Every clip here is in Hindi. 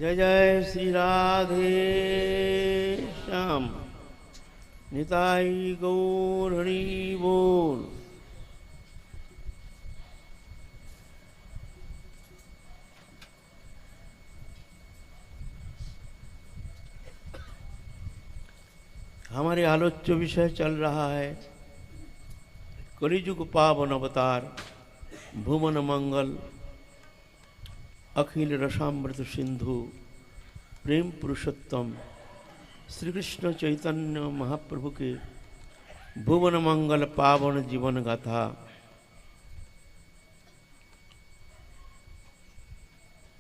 जय जय श्री राधे श्याम। निताई गौर हरि बोल। हमारे आलोच्य विषय चल रहा है कलिजुग पावन अवतार भुवन मंगल अखिल रसामृत सिंधु प्रेम पुरुषोत्तम श्री कृष्ण चैतन्य महाप्रभु के भुवन मंगल पावन जीवन गाथा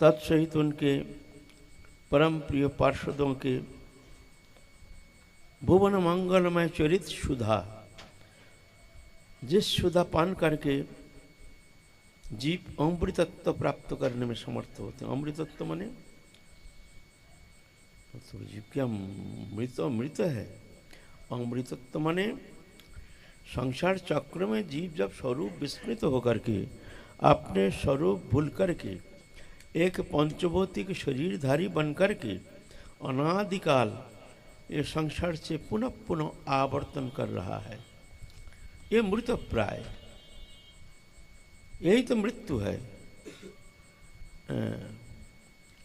तत्सहित उनके परम प्रिय पार्षदों के भुवन मंगलमय चरित सुधा, जिस सुधा पान करके जीव अमृतत्व प्राप्त करने में समर्थ होते हैं। अमृतत्व माने तो जीव क्या मृत है। अमृतत्व माने संसार चक्र में जीव जब स्वरूप विस्मृत होकर के अपने स्वरूप भूल करके एक पंचभौतिक शरीरधारी बनकर के अनादिकाल ये संसार से पुनः पुनः आवर्तन कर रहा है। ये मृत प्राय, यही तो मृत्यु है।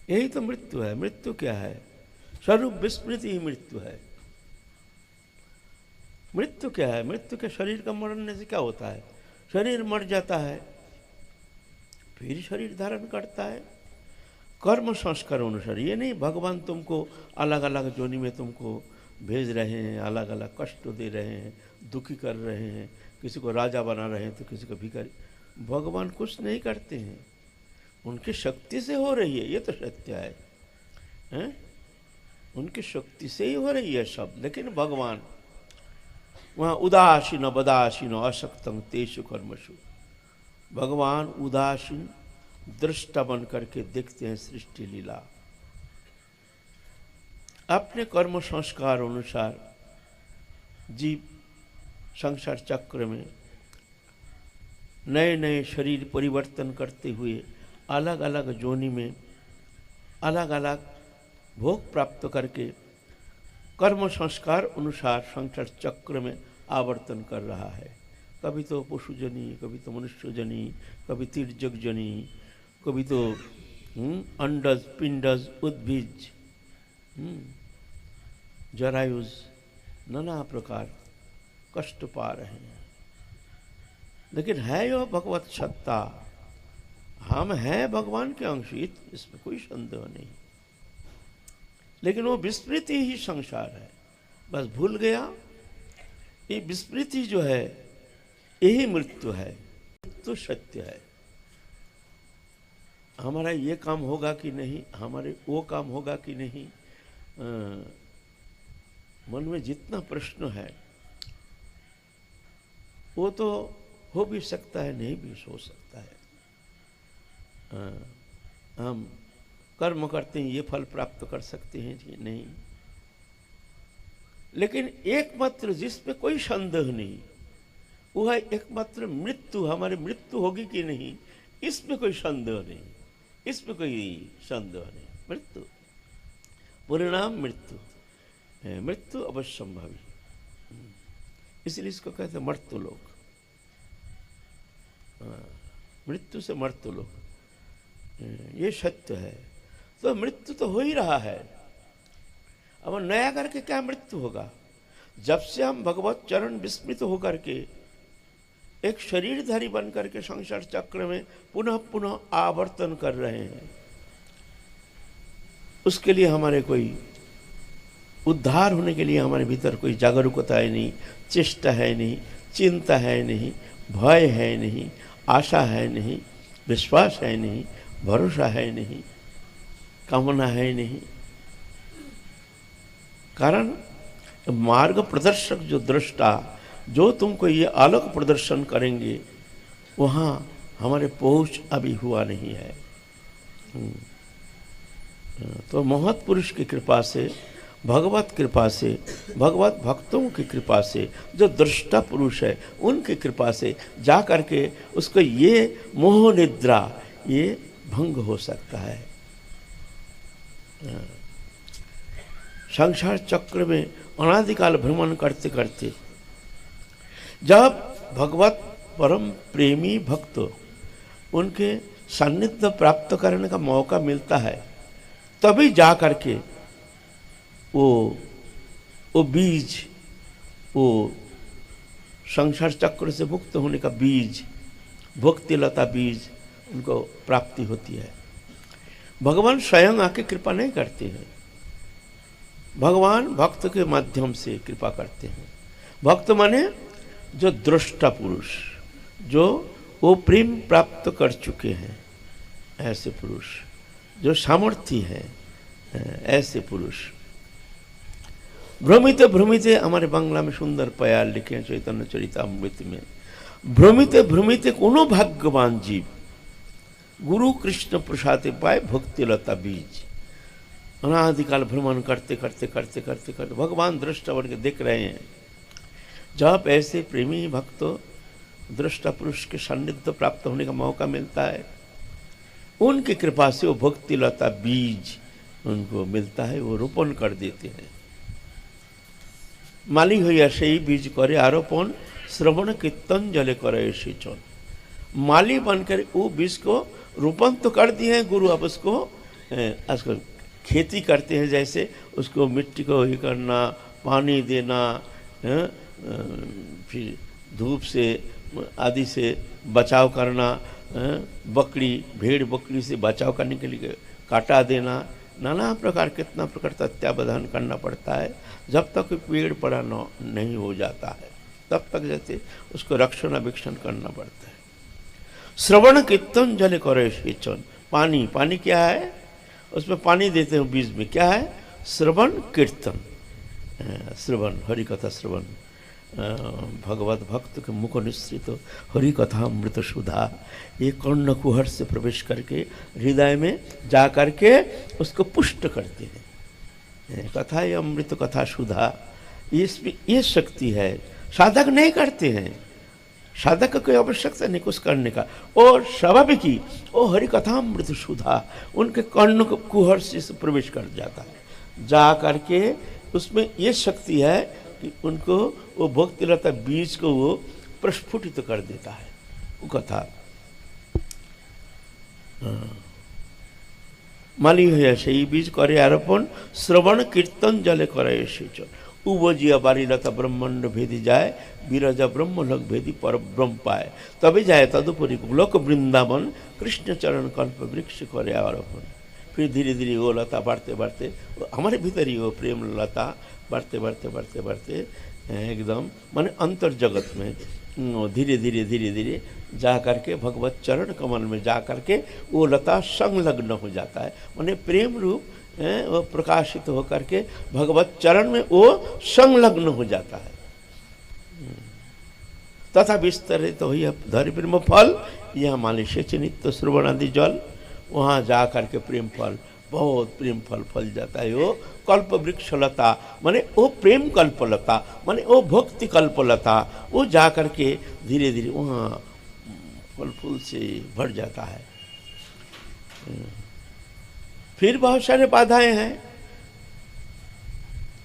यही तो मृत्यु है। मृत्यु क्या है? स्वरूप विस्मृति ही मृत्यु है। मृत्यु क्या है? मृत्यु के शरीर का मरने से क्या होता है? शरीर मर जाता है, फिर शरीर धारण करता है कर्म संस्कार अनुसार। ये नहीं भगवान तुमको अलग अलग जोनी में तुमको भेज रहे हैं, अलग अलग कष्ट दे रहे हैं, दुखी कर रहे हैं, किसी को राजा बना रहे हैं तो किसी को भिखारी। भगवान कुछ नहीं करते हैं, उनकी शक्ति से हो रही है। ये तो सत्य है, हैं? उनकी शक्ति से ही हो रही है सब। लेकिन भगवान वहाँ उदासीन बदासीन अशक्तम तेषु कर्मसु, भगवान उदासीन दृष्टा बन करके देखते हैं सृष्टि लीला। अपने कर्म संस्कार अनुसार जीव संसार चक्र में नए नए शरीर परिवर्तन करते हुए अलग अलग जोनि में अलग अलग भोग प्राप्त करके कर्म संस्कार अनुसार संसार चक्र में आवर्तन कर रहा है। कभी तो पशुजनी, कभी तो मनुष्यजनी, कभी तिर्यक जनी, कभी तो अंडज पिंडज उद्भिज जरायुज नाना प्रकार कष्ट पा रहे हैं। लेकिन है यो भगवत सत्ता, हम हैं भगवान के अंश, इसमें कोई संदेह नहीं। लेकिन वो विस्मृति ही संसार है, बस भूल गया। ये विस्मृति जो है यही मृत्यु है। मृत्यु सत्य है। हमारा ये काम होगा कि नहीं, हमारे वो काम होगा कि नहीं, मन में जितना प्रश्न है वो तो हो भी सकता है, नहीं भी हो सकता है। हम कर्म करते हैं, ये फल प्राप्त कर सकते हैं कि नहीं। लेकिन एकमात्र जिसमें कोई संदेह नहीं वो है एकमात्र मृत्यु। हमारी मृत्यु होगी कि नहीं, इसमें कोई संदेह नहीं, इसमें कोई संदेह नहीं। मृत्यु परिणाम मृत्यु, मृत्यु अवश्यंभावी, इसलिए इसको कहते हैं मर्त्य लोक। मृत्यु से मर्त्य लोक, ये सत्य है। तो मृत्यु तो हो ही रहा है। अब नया करके क्या मृत्यु होगा? जब से हम भगवत चरण विस्मृत होकर के एक शरीरधारी बन करके संसार चक्र में पुनः पुनः आवर्तन कर रहे हैं, उसके लिए हमारे कोई उद्धार होने के लिए हमारे भीतर कोई जागरूकता है नहीं, चेष्टा है नहीं, चिंता है नहीं, भय है नहीं, आशा है नहीं, विश्वास है नहीं, भरोसा है नहीं, कामना है नहीं। कारण मार्ग प्रदर्शक जो दृष्टा जो तुमको ये आलोक प्रदर्शन करेंगे वहाँ हमारे पहुँच अभी हुआ नहीं है। तो महत् पुरुष की कृपा से, भगवत कृपा से, भगवत भक्तों की कृपा से, जो दृष्टा पुरुष है उनकी कृपा से जा करके उसको ये मोह निद्रा ये भंग हो सकता है। संसार चक्र में अनादिकाल भ्रमण करते करते जब भगवत परम प्रेमी भक्त उनके सान्निध्य प्राप्त करने का मौका मिलता है, तभी जा करके वो बीज, वो संसार चक्र से मुक्त होने का बीज, भक्ति लता बीज उनको प्राप्ति होती है। भगवान स्वयं आके कृपा नहीं करते हैं, भगवान भक्त के माध्यम से कृपा करते हैं। भक्त माने जो दृष्टा पुरुष, जो वो प्रेम प्राप्त कर चुके हैं, ऐसे पुरुष, जो सामर्थ्य है, ऐसे पुरुष। भ्रमिते भ्रमिते हमारे बांग्ला में सुंदर पयाल लिखे हैं चैतन्य चरितामृत में। भ्रमिते भ्रमिते कोनो भाग्यवान जीव गुरु कृष्ण प्रसादे पाए भक्ति लता बीज। अनादिकाल भ्रमण करते करते करते करते करते भगवान दृष्टा बन के देख रहे हैं। जब ऐसे प्रेमी भक्त दृष्टा पुरुष के सान्निध्य प्राप्त होने का मौका मिलता है, उनकी कृपा से वो भक्ति लता बीज उनको मिलता है, वो रोपण कर देते हैं। माली होइया सेई बीज करे आरोपण, श्रवण कीर्तन जले करे सिंचन। माली बनकर वो बीज को रोपण तो कर दिए हैं गुरु, अब उसको खेती करते हैं, जैसे उसको मिट्टी को ही करना, पानी देना, फिर धूप से आदि से बचाव करना, बकरी भेड़ बकरी से बचाव करने के लिए काटा देना, नाना प्रकार कितना प्रकार तत्वावधान करना पड़ता है। जब तक पेड़ बड़ा नहीं हो जाता है तब तक जैसे उसको रक्षणावेक्षण करना पड़ता है। श्रवण कीर्तन जले करे सिंचन। पानी, पानी क्या है? उसमें पानी देते हैं बीज में, क्या है? श्रवण कीर्तन, श्रवण हरि कथा श्रवण, भगवत भक्त के मुख निश्रित हरि कथा अमृत सुधा, ये कर्ण कुहर से प्रवेश करके हृदय में जा करके उसको पुष्ट करते हैं। कथा ये अमृत कथा सुधा, ये शक्ति है। साधक नहीं करते हैं, साधक को कोई आवश्यकता नहीं कुछ करने का, और स्वाभाविक ही वो हरि कथा अमृत सुधा उनके कर्ण कुहर से प्रवेश कर जाता है। जा करके उसमें ये शक्ति है कि उनको वो भक्ति लता बीज को वो प्रस्फुटित कर देता है। वो कथा माली हुआ से बीज करे आरोपण, श्रवण कीर्तन जले करे सिंचन। उबजिया बारी लता ब्रह्मांड भेदी जाए, बीरजा ब्रह्मलोक भेदी पर ब्रह्म पाए। तभी जाए तदुपरि लोक वृंदावन, कृष्ण चरण कल्प वृक्ष करे आरोपण। फिर धीरे धीरे वो लता बढ़ते बढ़ते हमारे भीतर ही वो प्रेम लता बढ़ते बढ़ते बढ़ते बढ़ते एकदम माने अंतर जगत में धीरे धीरे धीरे धीरे जा करके भगवत चरण कमल में जा करके वो लता संलग्न हो जाता है। माने प्रेम रूप वो प्रकाशित होकर के भगवत चरण में वो संलग्न हो जाता है। तथा विस्तरित तो हुई धरि प्रेम फल, यह माने से नित्य श्रवण आदि जल, वहाँ जा करके प्रेम फल, बहुत प्रेम फल फल जाता है। वो कल्प वृक्ष लता माने वो प्रेम कल्पलता, माने वो भक्ति कल्पलता, वो जा करके धीरे धीरे वहाँ फल फूल से भर जाता है। फिर बहुत सारे बाधाएं हैं।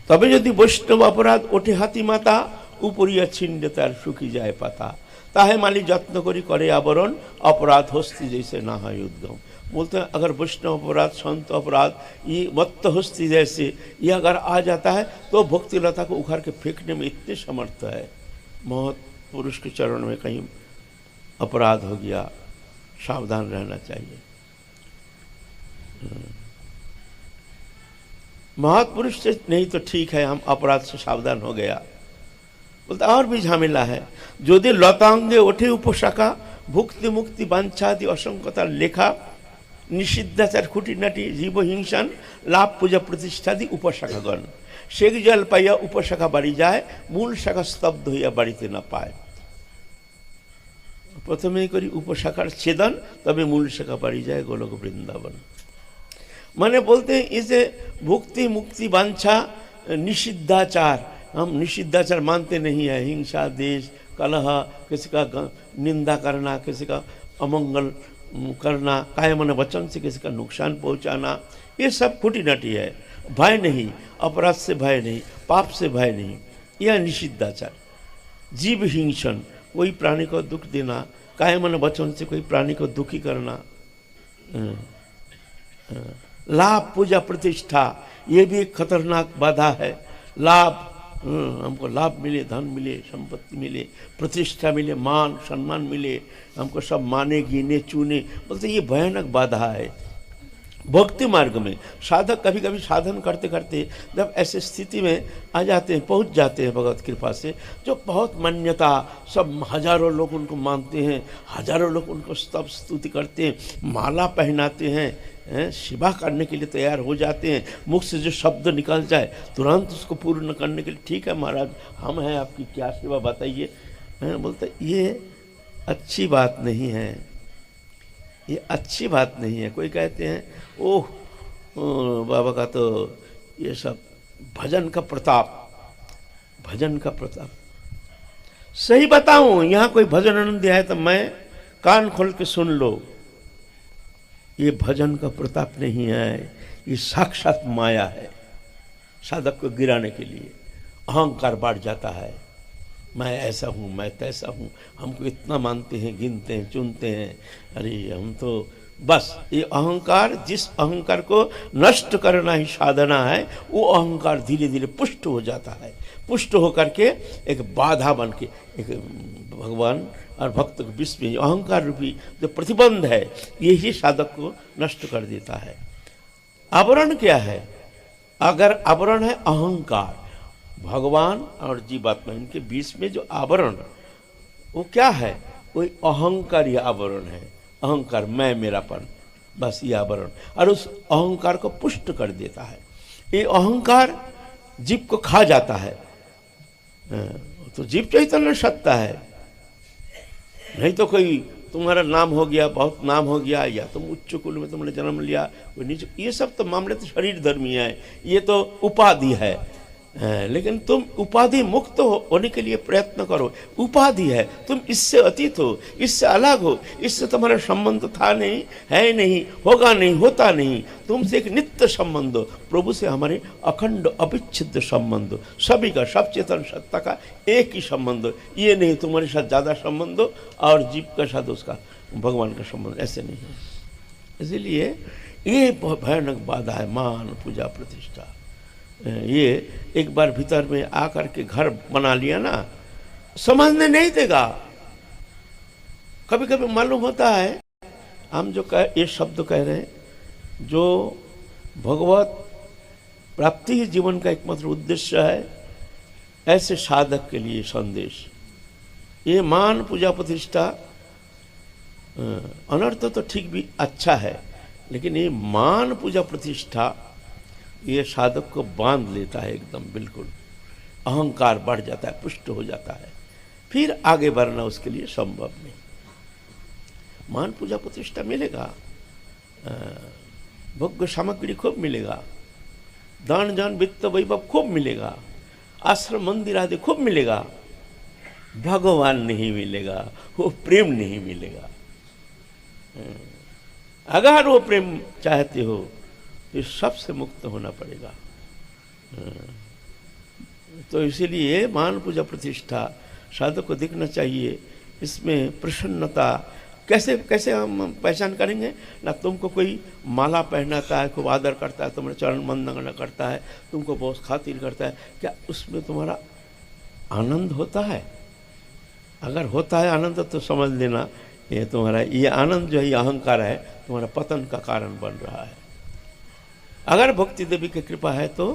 तबे यदि वैष्णव अपराध ओठे हाथी माता, उपरिया छिंड तार सुखी जाए पाता। ताहे माली যত্ন करी करे आवरण, अपराध हस्ती जैसे ना है उद्गम। बोलते हैं अगर वैष्णव अपराध, संत अपराध, ये मत्त हस्ती जैसे ये अगर आ जाता है तो भक्ति लता को उखाड़ के फेंकने में इतने समर्थ है। महत पुरुष के चरण में कहीं अपराध हो गया, सावधान रहना चाहिए। महापुरुष से नहीं तो ठीक है, हम अपराध से सावधान हो गया। बोलते और भी झमेला है। यदि लतांगे ओठे उपशाखा, भुक्ति मुक्ति बांछादि असंख्यतार लेखा, निषिद्धाचार खुटीनाटी जीव हिंसान, लाभ पूजा प्रतिष्ठादि उपशाखागण, शेख जल पाइया उपशाखा बाड़ी जाए, मूल शाखा स्तब्ध हইয়া बाड़ीते ना पाए। प्रथमे करी उपशाखार छेदन, तबे मूल शाखा बाड़ी जाए गोलोक वृंदावन। माने बोलते हैं इसे भुक्ति मुक्ति वांछा निषिद्धाचार, हम निषिद्धाचार मानते नहीं है। हिंसा, देश, कलह, किसी का निंदा करना, किसी का अमंगल करना, काय मन वचन से किसी का नुकसान पहुंचाना, ये सब खुटीनाटी है। भय नहीं, अपराध से भय नहीं, पाप से भय नहीं, यह निषिद्धाचार। जीव हिंसन, कोई प्राणी को दुख देना, काहे मन वचन से कोई प्राणी को दुखी करना। लाभ, पूजा, प्रतिष्ठा, ये भी एक खतरनाक बाधा है। लाभ, हमको लाभ मिले, धन मिले, संपत्ति मिले, प्रतिष्ठा मिले, मान सम्मान मिले, हमको सब माने, गिने, चुने, बोलते ये भयानक बाधा है। भक्ति मार्ग में साधक कभी कभी साधन करते करते जब ऐसे स्थिति में आ जाते हैं, पहुंच जाते हैं भगवत कृपा से, जो बहुत मान्यता, सब हजारों लोग उनको मानते हैं, हजारों लोग उनको स्तव स्तुति करते हैं, माला पहनाते हैं, सेवा करने के लिए तैयार हो जाते हैं। मुख से जो शब्द निकल जाए तुरंत उसको पूर्ण करने के लिए, ठीक है महाराज हम हैं, आपकी क्या सेवा बताइए। बोलते ये अच्छी बात नहीं है, ये अच्छी बात नहीं है। कोई कहते हैं ओह बाबा का तो ये सब भजन का प्रताप, भजन का प्रताप। सही बताऊं, यहाँ कोई भजन आनंद है तो मैं कान खोल के सुन लो, ये भजन का प्रताप नहीं है, ये साक्षात माया है। साधक को गिराने के लिए अहंकार बढ़ जाता है, मैं ऐसा हूँ, मैं तैसा हूँ, हमको इतना मानते हैं, गिनते हैं, चुनते हैं, अरे हम तो बस। ये अहंकार, जिस अहंकार को नष्ट करना ही साधना है, वो अहंकार धीरे धीरे पुष्ट हो जाता है। पुष्ट होकर के एक बाधा बन के, एक भगवान और भक्त के बीच में अहंकार रूपी जो प्रतिबंध है, यही साधक को नष्ट कर देता है। आवरण क्या है? अगर आवरण है अहंकार, भगवान और जीवात्मा इनके बीच में जो आवरण, वो क्या है? कोई अहंकार, ये आवरण है। अहंकार, मैं मेरापन, बस ये आवरण, और उस अहंकार को पुष्ट कर देता है। ये अहंकार जीव को खा जाता है, तो जीव चैतन्य सत्ता है। नहीं तो कोई तुम्हारा नाम हो गया, बहुत नाम हो गया, या तुम उच्च कुल में तुमने जन्म लिया, कोई नीचे, ये सब तो मामले तो शरीर धर्मी है, ये तो उपाधि है। लेकिन तुम उपाधि मुक्त होने के लिए प्रयत्न करो। उपाधि है, तुम इससे अतीत हो, इससे अलग हो, इससे तुम्हारा संबंध था नहीं, है नहीं, होगा नहीं, होता नहीं। तुमसे एक नित्य संबंध हो, प्रभु से हमारे अखंड अविच्छिन्न संबंध, सभी का, सब चेतन सत्ता का एक ही संबंध हो। ये नहीं तुम्हारे साथ ज़्यादा संबंध हो और जीव के साथ उसका भगवान का संबंध, ऐसे नहीं है। इसीलिए ये भयानक बाधा है, मान, पूजा, प्रतिष्ठा। ये एक बार भीतर में आकर के घर बना लिया ना, समझने नहीं देगा। कभी कभी मालूम होता है, हम जो ये शब्द कह रहे हैं, जो भगवत प्राप्ति ही जीवन का एकमात्र उद्देश्य है, ऐसे साधक के लिए संदेश। ये मान, पूजा, प्रतिष्ठा, अनर्थ तो ठीक भी अच्छा है, लेकिन ये मान, पूजा, प्रतिष्ठा ये साधक को बांध लेता है एकदम, बिल्कुल अहंकार बढ़ जाता है, पुष्ट हो जाता है, फिर आगे बढ़ना उसके लिए संभव नहीं। मान, पूजा, प्रतिष्ठा मिलेगा, भोग्य सामग्री खूब मिलेगा, दान जान वित्त वैभव खूब मिलेगा, आश्रम मंदिर आदि खूब मिलेगा, भगवान नहीं मिलेगा, वो प्रेम नहीं मिलेगा। अगर वो प्रेम चाहते हो तो सबसे मुक्त होना पड़ेगा। तो इसीलिए मान, पूजा, प्रतिष्ठा साधक को दिखना चाहिए। इसमें प्रसन्नता कैसे कैसे हम पहचान करेंगे ना? तुमको कोई माला पहनाता है, खूब आदर करता है, तुम्हारे चरण वंदना करता है, तुमको बहुत खातिर करता है, क्या उसमें तुम्हारा आनंद होता है? अगर होता है आनंद तो समझ लेना ये तुम्हारा, ये आनंद जो है अहंकार है, तुम्हारा पतन का कारण बन रहा है। अगर भक्ति देवी की कृपा है तो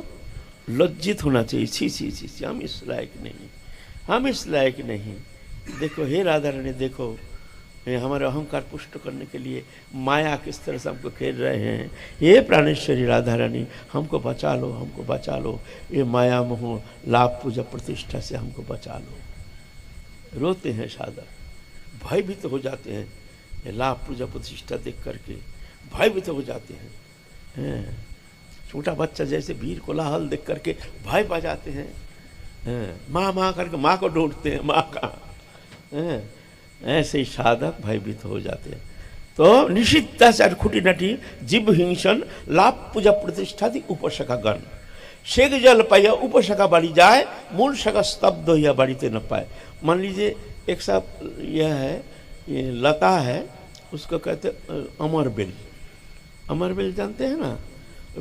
लज्जित होना चाहिए, छी छी छी छी, हम इस लायक नहीं, हम इस लायक नहीं। देखो हे राधा रानी, देखो हमारे अहंकार पुष्ट करने के लिए माया किस तरह से हमको खेल रहे हैं। हे प्राणेश्वरी राधा रानी, हमको बचा लो, हमको बचा लो, ये माया मोह लाभ पूजा प्रतिष्ठा से हमको बचा लो। रोते हैं साधक, भयभीत हो जाते हैं, ये लाभ पूजा प्रतिष्ठा देख करके भयभीत हो जाते हैं। छोटा बच्चा जैसे वीर कोलाहल देख करके भय पा जाते हैं, माँ माँ करके माँ को ढूंढते हैं, माँ का। ऐसे ही साधक भयभीत हो जाते हैं। तो निषिद्धाचार खुटीनाटी जीव हिंसन लाभ पूजा प्रतिष्ठादि उपशाखागण शेख जल पाया उपशाखा बढ़ी जाए मूल शाखा स्तब्ध या बढ़ीते न पाए। मान लीजिए एक साहब यह है, ये लता है, उसको कहते अमर बेल। अमर बेल जानते हैं ना,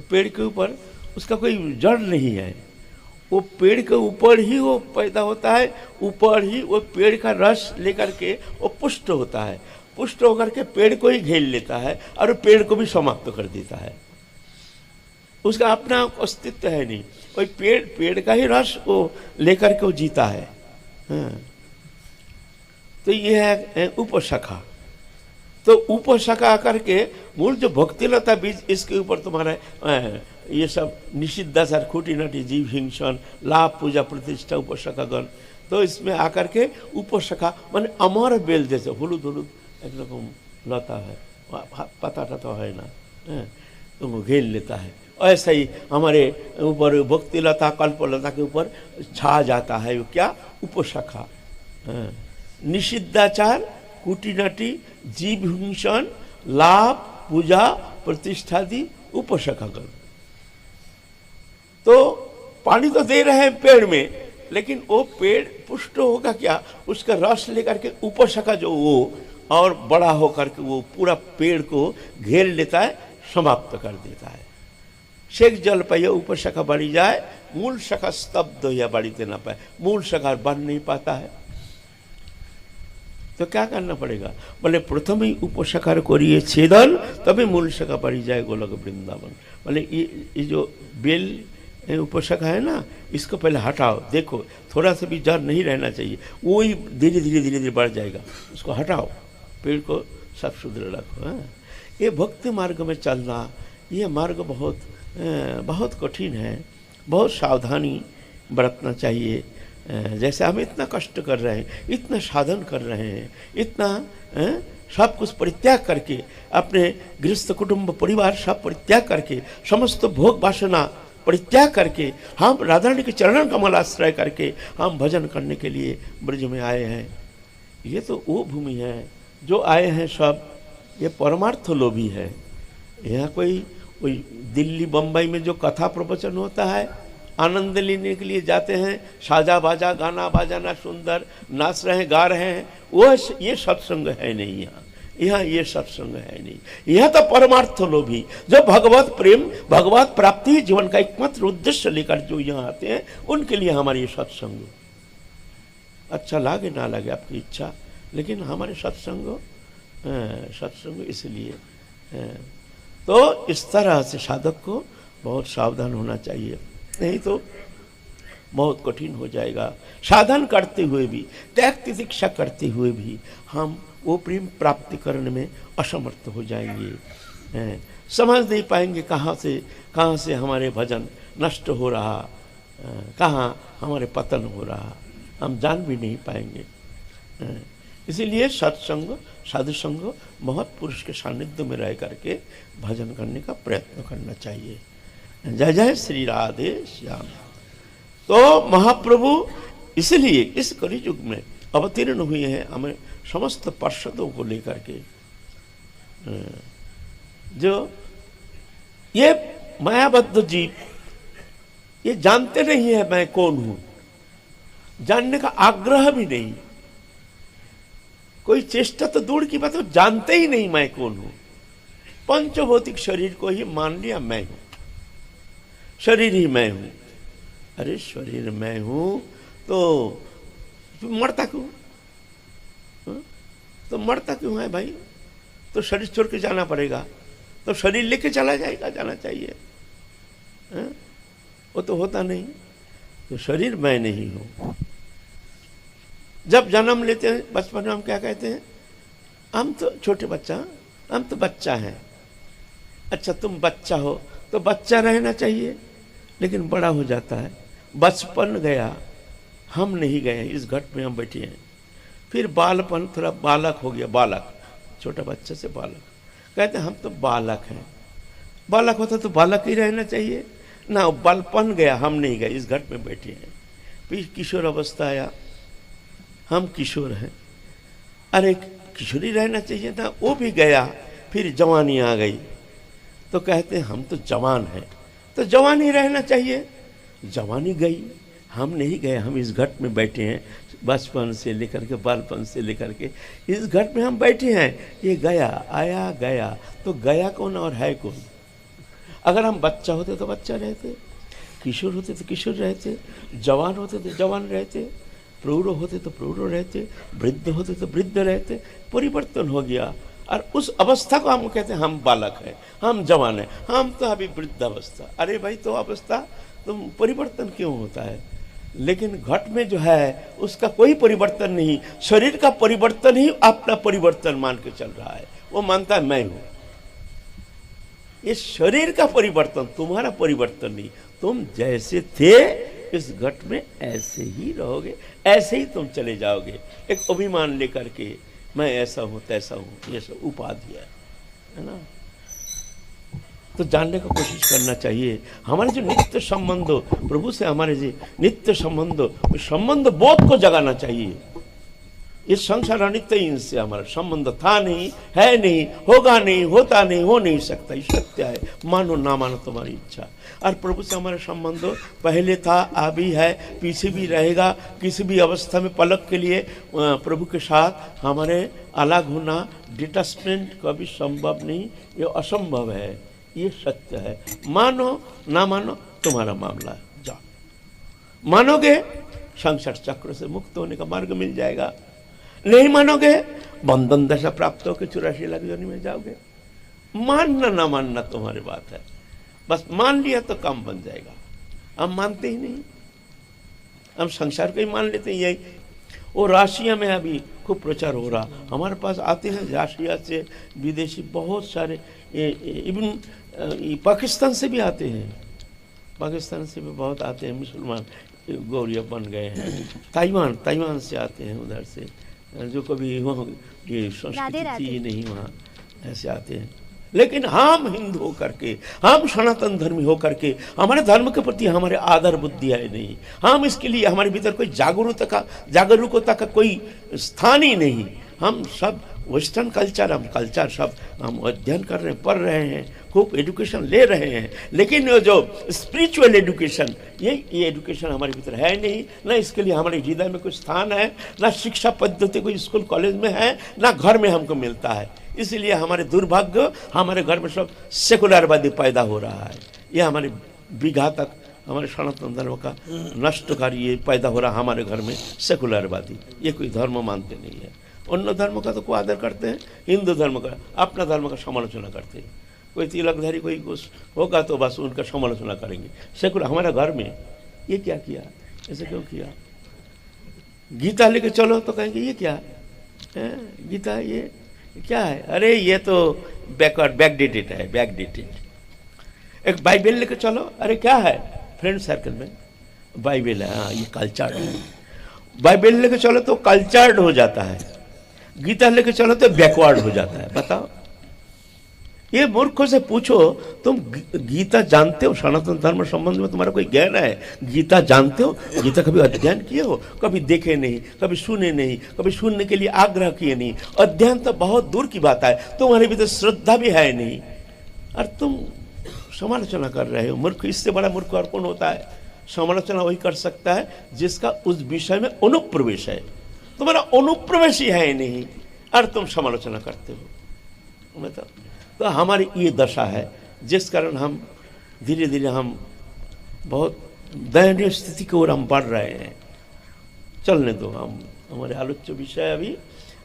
पेड़ के ऊपर उसका कोई जड़ नहीं है, वो पेड़ के ऊपर ही वो पैदा होता है, ऊपर ही वो पेड़ का रस लेकर के वो पुष्ट होता है, पुष्ट होकर के पेड़ को ही घेर लेता है और पेड़ को भी समाप्त कर देता है। उसका अपना अस्तित्व है नहीं, वही पेड़ का ही रस वो लेकर के वो जीता है। हाँ। तो ये है उपशाखा। तो उपशाखा आकर के मूल जो भक्तिलता बीज, इसके ऊपर तुम्हारा ये सब निषिद्धाचार खुटीनाटी जीव हिंसन लाभ पूजा प्रतिष्ठा उपशाखागण, तो इसमें आकर के उपशाखा माने अमर बेल जैसे हुलुद हुलुद एक रकम लता है, पता तो है ना, तो वो घेर लेता है। ऐसा ही हमारे ऊपर भक्तिलता कल्पलता के ऊपर छा जाता है, वो क्या उपशाखा। निषिद्धाचार कुटीनाटी जीव हिंसन लाभ पूजा प्रतिष्ठादि उपशाखागण। तो पानी तो दे रहे हैं पेड़ में, लेकिन वो पेड़ पुष्ट होगा क्या, उसका रस लेकर के उपशाखा जो वो और बड़ा होकर के वो पूरा पेड़ को घेर लेता है, समाप्त कर देता है। शेख जल पाइए उपशाखा बढ़ी जाए मूल शाखा स्तब्ध या बढ़ीते ना पाए, मूल शाखा बन नहीं पाता है। तो क्या करना पड़ेगा, बोले प्रथम ही उपशाखा करिए छेदन, तभी मूल शाखा बढ़ी जाए गोलक वृंदावन। बोले ये जो बेल उपशाखा है ना, इसको पहले हटाओ, देखो थोड़ा सा भी जड़ नहीं रहना चाहिए, वो ही धीरे धीरे बढ़ जाएगा, उसको हटाओ, पेड़ को सब सुदृढ़ रखो। हाँ, ये भक्ति मार्ग में चलना, ये मार्ग बहुत कठिन है, बहुत सावधानी बरतना चाहिए। जैसे हम इतना कष्ट कर रहे हैं, इतना साधन कर रहे हैं, इतना सब कुछ परित्याग करके, अपने गृहस्थ कुटुंब परिवार सब परित्याग करके, समस्त भोग वासना परित्याग करके, हम राधा रानी के चरणों कमल आश्रय करके हम भजन करने के लिए ब्रज में आए हैं। ये तो वो भूमि है, जो आए हैं सब ये परमार्थ लोभी है। यहाँ कोई दिल्ली बम्बई में जो कथा प्रवचन होता है, आनंद लेने के लिए जाते हैं, साजा बाजा गाना बाजाना सुंदर नाच रहे हैं, गा रहे हैं, वो ये सत्संग है नहीं। यहाँ ये सत्संग है नहीं, यह तो परमार्थ लोभी जो भगवत प्रेम भगवत प्राप्ति जीवन का एकमात्र उद्देश्य लेकर जो यहाँ आते हैं, उनके लिए हमारी ये सत्संग। अच्छा लगे ना लगे आपकी इच्छा, लेकिन हमारे सत्संग इसलिए। तो इस तरह से साधक को बहुत सावधान होना चाहिए, नहीं तो बहुत कठिन हो जाएगा। साधन करते हुए भी, त्याग तितिक्षा करते हुए भी हम वो प्रेम प्राप्ति करने में असमर्थ हो जाएंगे। समझ नहीं पाएंगे कहाँ से हमारे भजन नष्ट हो रहा, कहाँ हमारे पतन हो रहा, हम जान भी नहीं पाएंगे। इसीलिए सत्संग साधु संग महत्पुरुष के सानिध्य में रह करके भजन करने का प्रयत्न करना चाहिए। जय जय श्री राधे श्याम। तो महाप्रभु इसलिए इस कलि युग में अवतीर्ण हुए हैं हमें समस्त पार्षदों को लेकर के। जो ये मायाबद्ध जीव ये जानते नहीं है मैं कौन हूं, जानने का आग्रह भी नहीं, कोई चेष्टा तो दूर की बात, जानते ही नहीं मैं कौन हूं। पंचभौतिक शरीर को ही मान लिया मैं हूं, शरीर ही मैं हूं। अरे शरीर मैं हूं तो मरता क्यों? तो मरता क्यों है भाई? तो शरीर छोड़ के जाना पड़ेगा, तो शरीर लेके चला जाएगा, जाना चाहिए। वो तो होता नहीं। तो शरीर मैं नहीं हूं। जब जन्म लेते हैं बचपन में हम क्या कहते हैं? हम तो छोटे बच्चा, हम तो बच्चा हैं। अच्छा तुम बच्चा हो तो बच्चा रहना चाहिए, लेकिन बड़ा हो जाता है, बचपन गया, हम नहीं गए, इस घट में हम बैठे हैं। फिर बालपन, थोड़ा बालक हो गया, बालक, छोटा बच्चे से बालक, कहते हैं हम तो बालक हैं। बालक होता तो बालक ही रहना चाहिए ना, बालपन गया, हम नहीं गए, इस घट में बैठे हैं। फिर किशोर अवस्था आया, हम किशोर हैं, अरे किशोरी रहना चाहिए था, वो भी गया, फिर जवानी आ गई तो कहते हैं हम तो जवान हैं, तो जवानी रहना चाहिए। जवानी गई, हम नहीं गए, हम इस घट में बैठे हैं बचपन से लेकर के, बालपन से लेकर के इस घट में हम बैठे हैं। ये गया, आया गया, तो गया कौन और है कौन? अगर हम बच्चा होते तो बच्चा रहते, किशोर होते तो किशोर रहते, जवान होते तो जवान रहते, प्रौढ़ होते तो प्रौढ़ रहते, वृद्ध होते तो वृद्ध रहते। परिवर्तन हो गया और उस अवस्था को हम कहते हैं हम बालक हैं, हम जवान हैं, हम तो अभी वृद्ध अवस्था। अरे भाई, तो अवस्था तो परिवर्तन क्यों होता है? लेकिन घट में जो है उसका कोई परिवर्तन नहीं, शरीर का परिवर्तन ही अपना परिवर्तन मान के चल रहा है। वो मानता है मैं हूं। इस शरीर का परिवर्तन, तुम्हारा परिवर्तन नहीं। तुम जैसे थे इस घट में ऐसे ही रहोगे, ऐसे ही तुम चले जाओगे। एक अभिमान लेकर के मैं ऐसा हूं तैसा हूं, ये सब उपाधि है ना। तो जानने का कोशिश करना चाहिए। हमारे जो नित्य संबंध प्रभु से, हमारे जो नित्य संबंध, उस संबंध बोध को जगाना चाहिए। इस संसार अनित्य, इनसे हमारा संबंध था नहीं, है नहीं, होगा नहीं, होता नहीं, हो नहीं सकता। ये सत्य है, मानो ना मानो तुम्हारी इच्छा। और प्रभु से हमारा संबंध पहले था, अभी है, पीछे भी रहेगा। किसी भी अवस्था में पलक के लिए प्रभु के साथ हमारे अलग होना, डिटैचमेंट कभी संभव नहीं, ये असंभव है, ये सत्य है। मानो ना मानो तुम्हारा मामला है, जाओ। मानोगे संसार चक्र से मुक्त होने का मार्ग मिल जाएगा, नहीं मानोगे बंधन दशा प्राप्त होकर 84 लाख योनि में जाओगे। मानना ना मानना तुम्हारी बात है, बस मान लिया तो काम बन जाएगा। हम मानते ही नहीं, हम संसार को ही मान लेते हैं। यही वो राशिया में अभी खूब प्रचार हो रहा, हमारे पास आते हैं राशिया से विदेशी बहुत सारे, इवन पाकिस्तान से भी आते हैं, पाकिस्तान से भी बहुत आते हैं मुसलमान, गौरिया बन गए हैं। ताइवान से आते हैं, उधर से जो कभी वहाँ ये संस्कृति थी नहीं, वहाँ ऐसे आते हैं। लेकिन हम हिंदू होकर के, हम सनातन धर्मी होकर के, हमारे धर्म के प्रति हमारे आदर बुद्धि है नहीं, हम इसके लिए हमारे भीतर कोई जागरूकता का कोई स्थान ही नहीं। हम सब वेस्टर्न कल्चर, हम अध्ययन कर रहे हैं, पढ़ रहे हैं, खूब एजुकेशन ले रहे हैं, लेकिन जो स्पिरिचुअल एजुकेशन, ये एजुकेशन हमारे भीतर है नहीं। ना इसके लिए हमारे हृदय में कोई स्थान है, ना शिक्षा पद्धति कोई स्कूल कॉलेज में है, ना घर में हमको मिलता है। इसलिए हमारे दुर्भाग्य, हमारे घर में सब सेकुलरवादी पैदा हो रहा है। ये हमारे विघातक, हमारे सनातन धर्म का नष्टकारी ये पैदा हो रहा हमारे घर में, सेकुलरवादी। ये कोई धर्म मानते नहीं है। अन्य धर्म का तो को आदर करते हैं, हिंदू धर्म का, अपना धर्म का समालोचना करते हैं। कोई तिलकधारी कोई कुछ होगा तो बस उनका समालोचना करेंगे। सेकुलर हमारे घर में ये क्या किया, ऐसे क्यों किया? गीता लेके चलो तो कहेंगे ये क्या है, गीता ये क्या है? अरे ये तो बैकडेटेड है, बैकडेटेड। एक बाइबल लेके चलो, अरे क्या है? फ्रेंड सर्कल में बाइबल है, हाँ ये कल्चर्ड है। बाइबल लेके चलो तो कल्चर्ड हो जाता है, गीता लेके चलो तो बैकवर्ड हो जाता है। बताओ, ये मूर्खों से पूछो, तुम गीता जानते हो? सनातन धर्म संबंध में तुम्हारा कोई ज्ञान है? गीता जानते हो? गीता कभी अध्ययन किए हो? कभी देखे नहीं, कभी सुने नहीं, कभी सुनने के लिए आग्रह किए नहीं। अध्ययन तो बहुत दूर की बात है, तुम्हारे भीतर श्रद्धा भी है नहीं, और तुम समालोचना कर रहे हो। मूर्ख, इससे बड़ा मूर्ख और कौन होता है? समालोचना वही कर सकता है जिसका उस विषय में अनुप्रवेश है। तुम्हारा अनुप्रवेश ही है नहीं और तुम समालोचना करते हो। मतलब तो हमारी ये दशा है, जिस कारण हम धीरे धीरे हम बहुत दयनीय स्थिति की ओर हम बढ़ रहे हैं। चलने दो, हम हमारे आलोच्य विषय अभी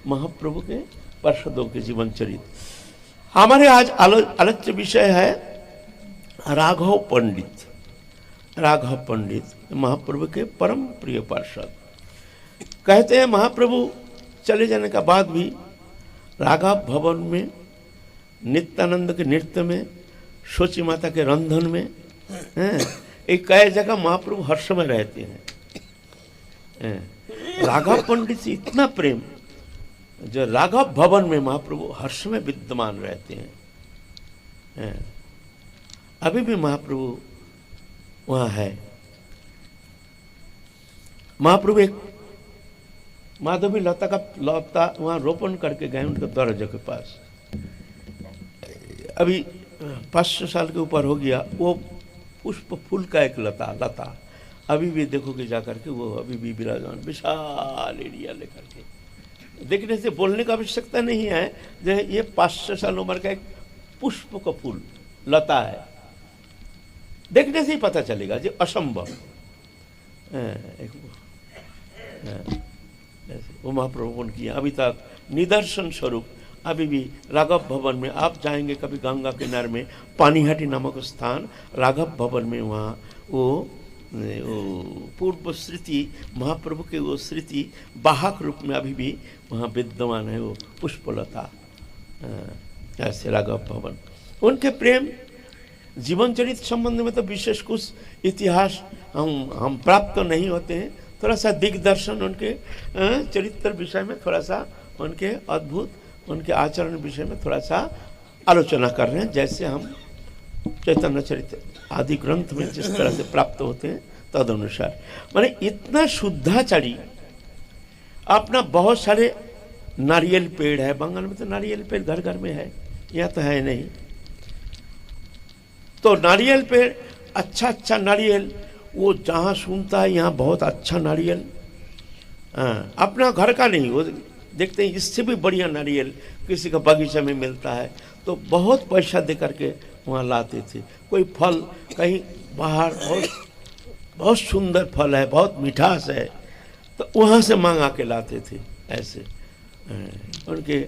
महाप्रभु के पार्षदों के जीवन चरित्र। हमारे आज आलोच्य विषय है राघव पंडित। राघव पंडित महाप्रभु के परम प्रिय पार्षद। कहते हैं महाप्रभु चले जाने का बाद भी राघव भवन में, नित्यानंद के नृत्य में, सोची माता के रंधन में, एक कई जगह महाप्रभु हर समय रहते हैं। राघव पंडित से इतना प्रेम, जो राघव भवन में महाप्रभु हर समय विद्यमान रहते हैं। अभी भी महाप्रभु वहाँ है। महाप्रभु एक माधवी लता का लता वहाँ रोपण करके गए उनके दरवाजे के पास। अभी 500 साल के ऊपर हो गया, वो पुष्प फूल का एक लता अभी भी देखोगे जाकर के, वो अभी भी विराजमान विशाल एरिया लेकर के। देखने से बोलने की आवश्यकता नहीं है, जो ये 500 साल उम्र का एक पुष्प का फूल लता है, देखने से ही पता चलेगा जो असंभव। वो महाप्रभु ने किया अभी तक निदर्शन स्वरूप। अभी भी राघव भवन में आप जाएंगे कभी, गंगा किनारे में पानीहाटी नामक स्थान, राघव भवन में वहाँ वो पूर्व स्मृति महाप्रभु के वो स्मृति वाहक रूप में अभी भी वहाँ विद्यमान है, वो पुष्पलता। ऐसे राघव भवन, उनके प्रेम जीवन चरित्र संबंध में तो विशेष कुछ इतिहास हम प्राप्त तो नहीं होते हैं, थोड़ा सा दिग्दर्शन उनके चरित्र विषय में, थोड़ा सा उनके अद्भुत उनके आचरण विषय में थोड़ा सा आलोचना कर रहे हैं, जैसे हम चैतन्य चरित्र आदि ग्रंथ में जिस तरह से प्राप्त होते हैं तदनुसार। माने इतना शुद्धाचारी, अपना बहुत सारे नारियल पेड़ है, बंगाल में तो नारियल पेड़ घर घर में है, यहाँ तो है नहीं। तो नारियल पेड़, अच्छा नारियल, वो जहाँ सुनता है यहाँ बहुत अच्छा नारियल, अपना घर का नहीं, वो देखते हैं इससे भी बढ़िया नारियल किसी का बगीचा में मिलता है, तो बहुत पैसा दे करके वहाँ लाते थे। कोई फल कहीं बाहर बहुत सुंदर फल है, बहुत मिठास है, तो वहाँ से मांगा के लाते थे। ऐसे उनके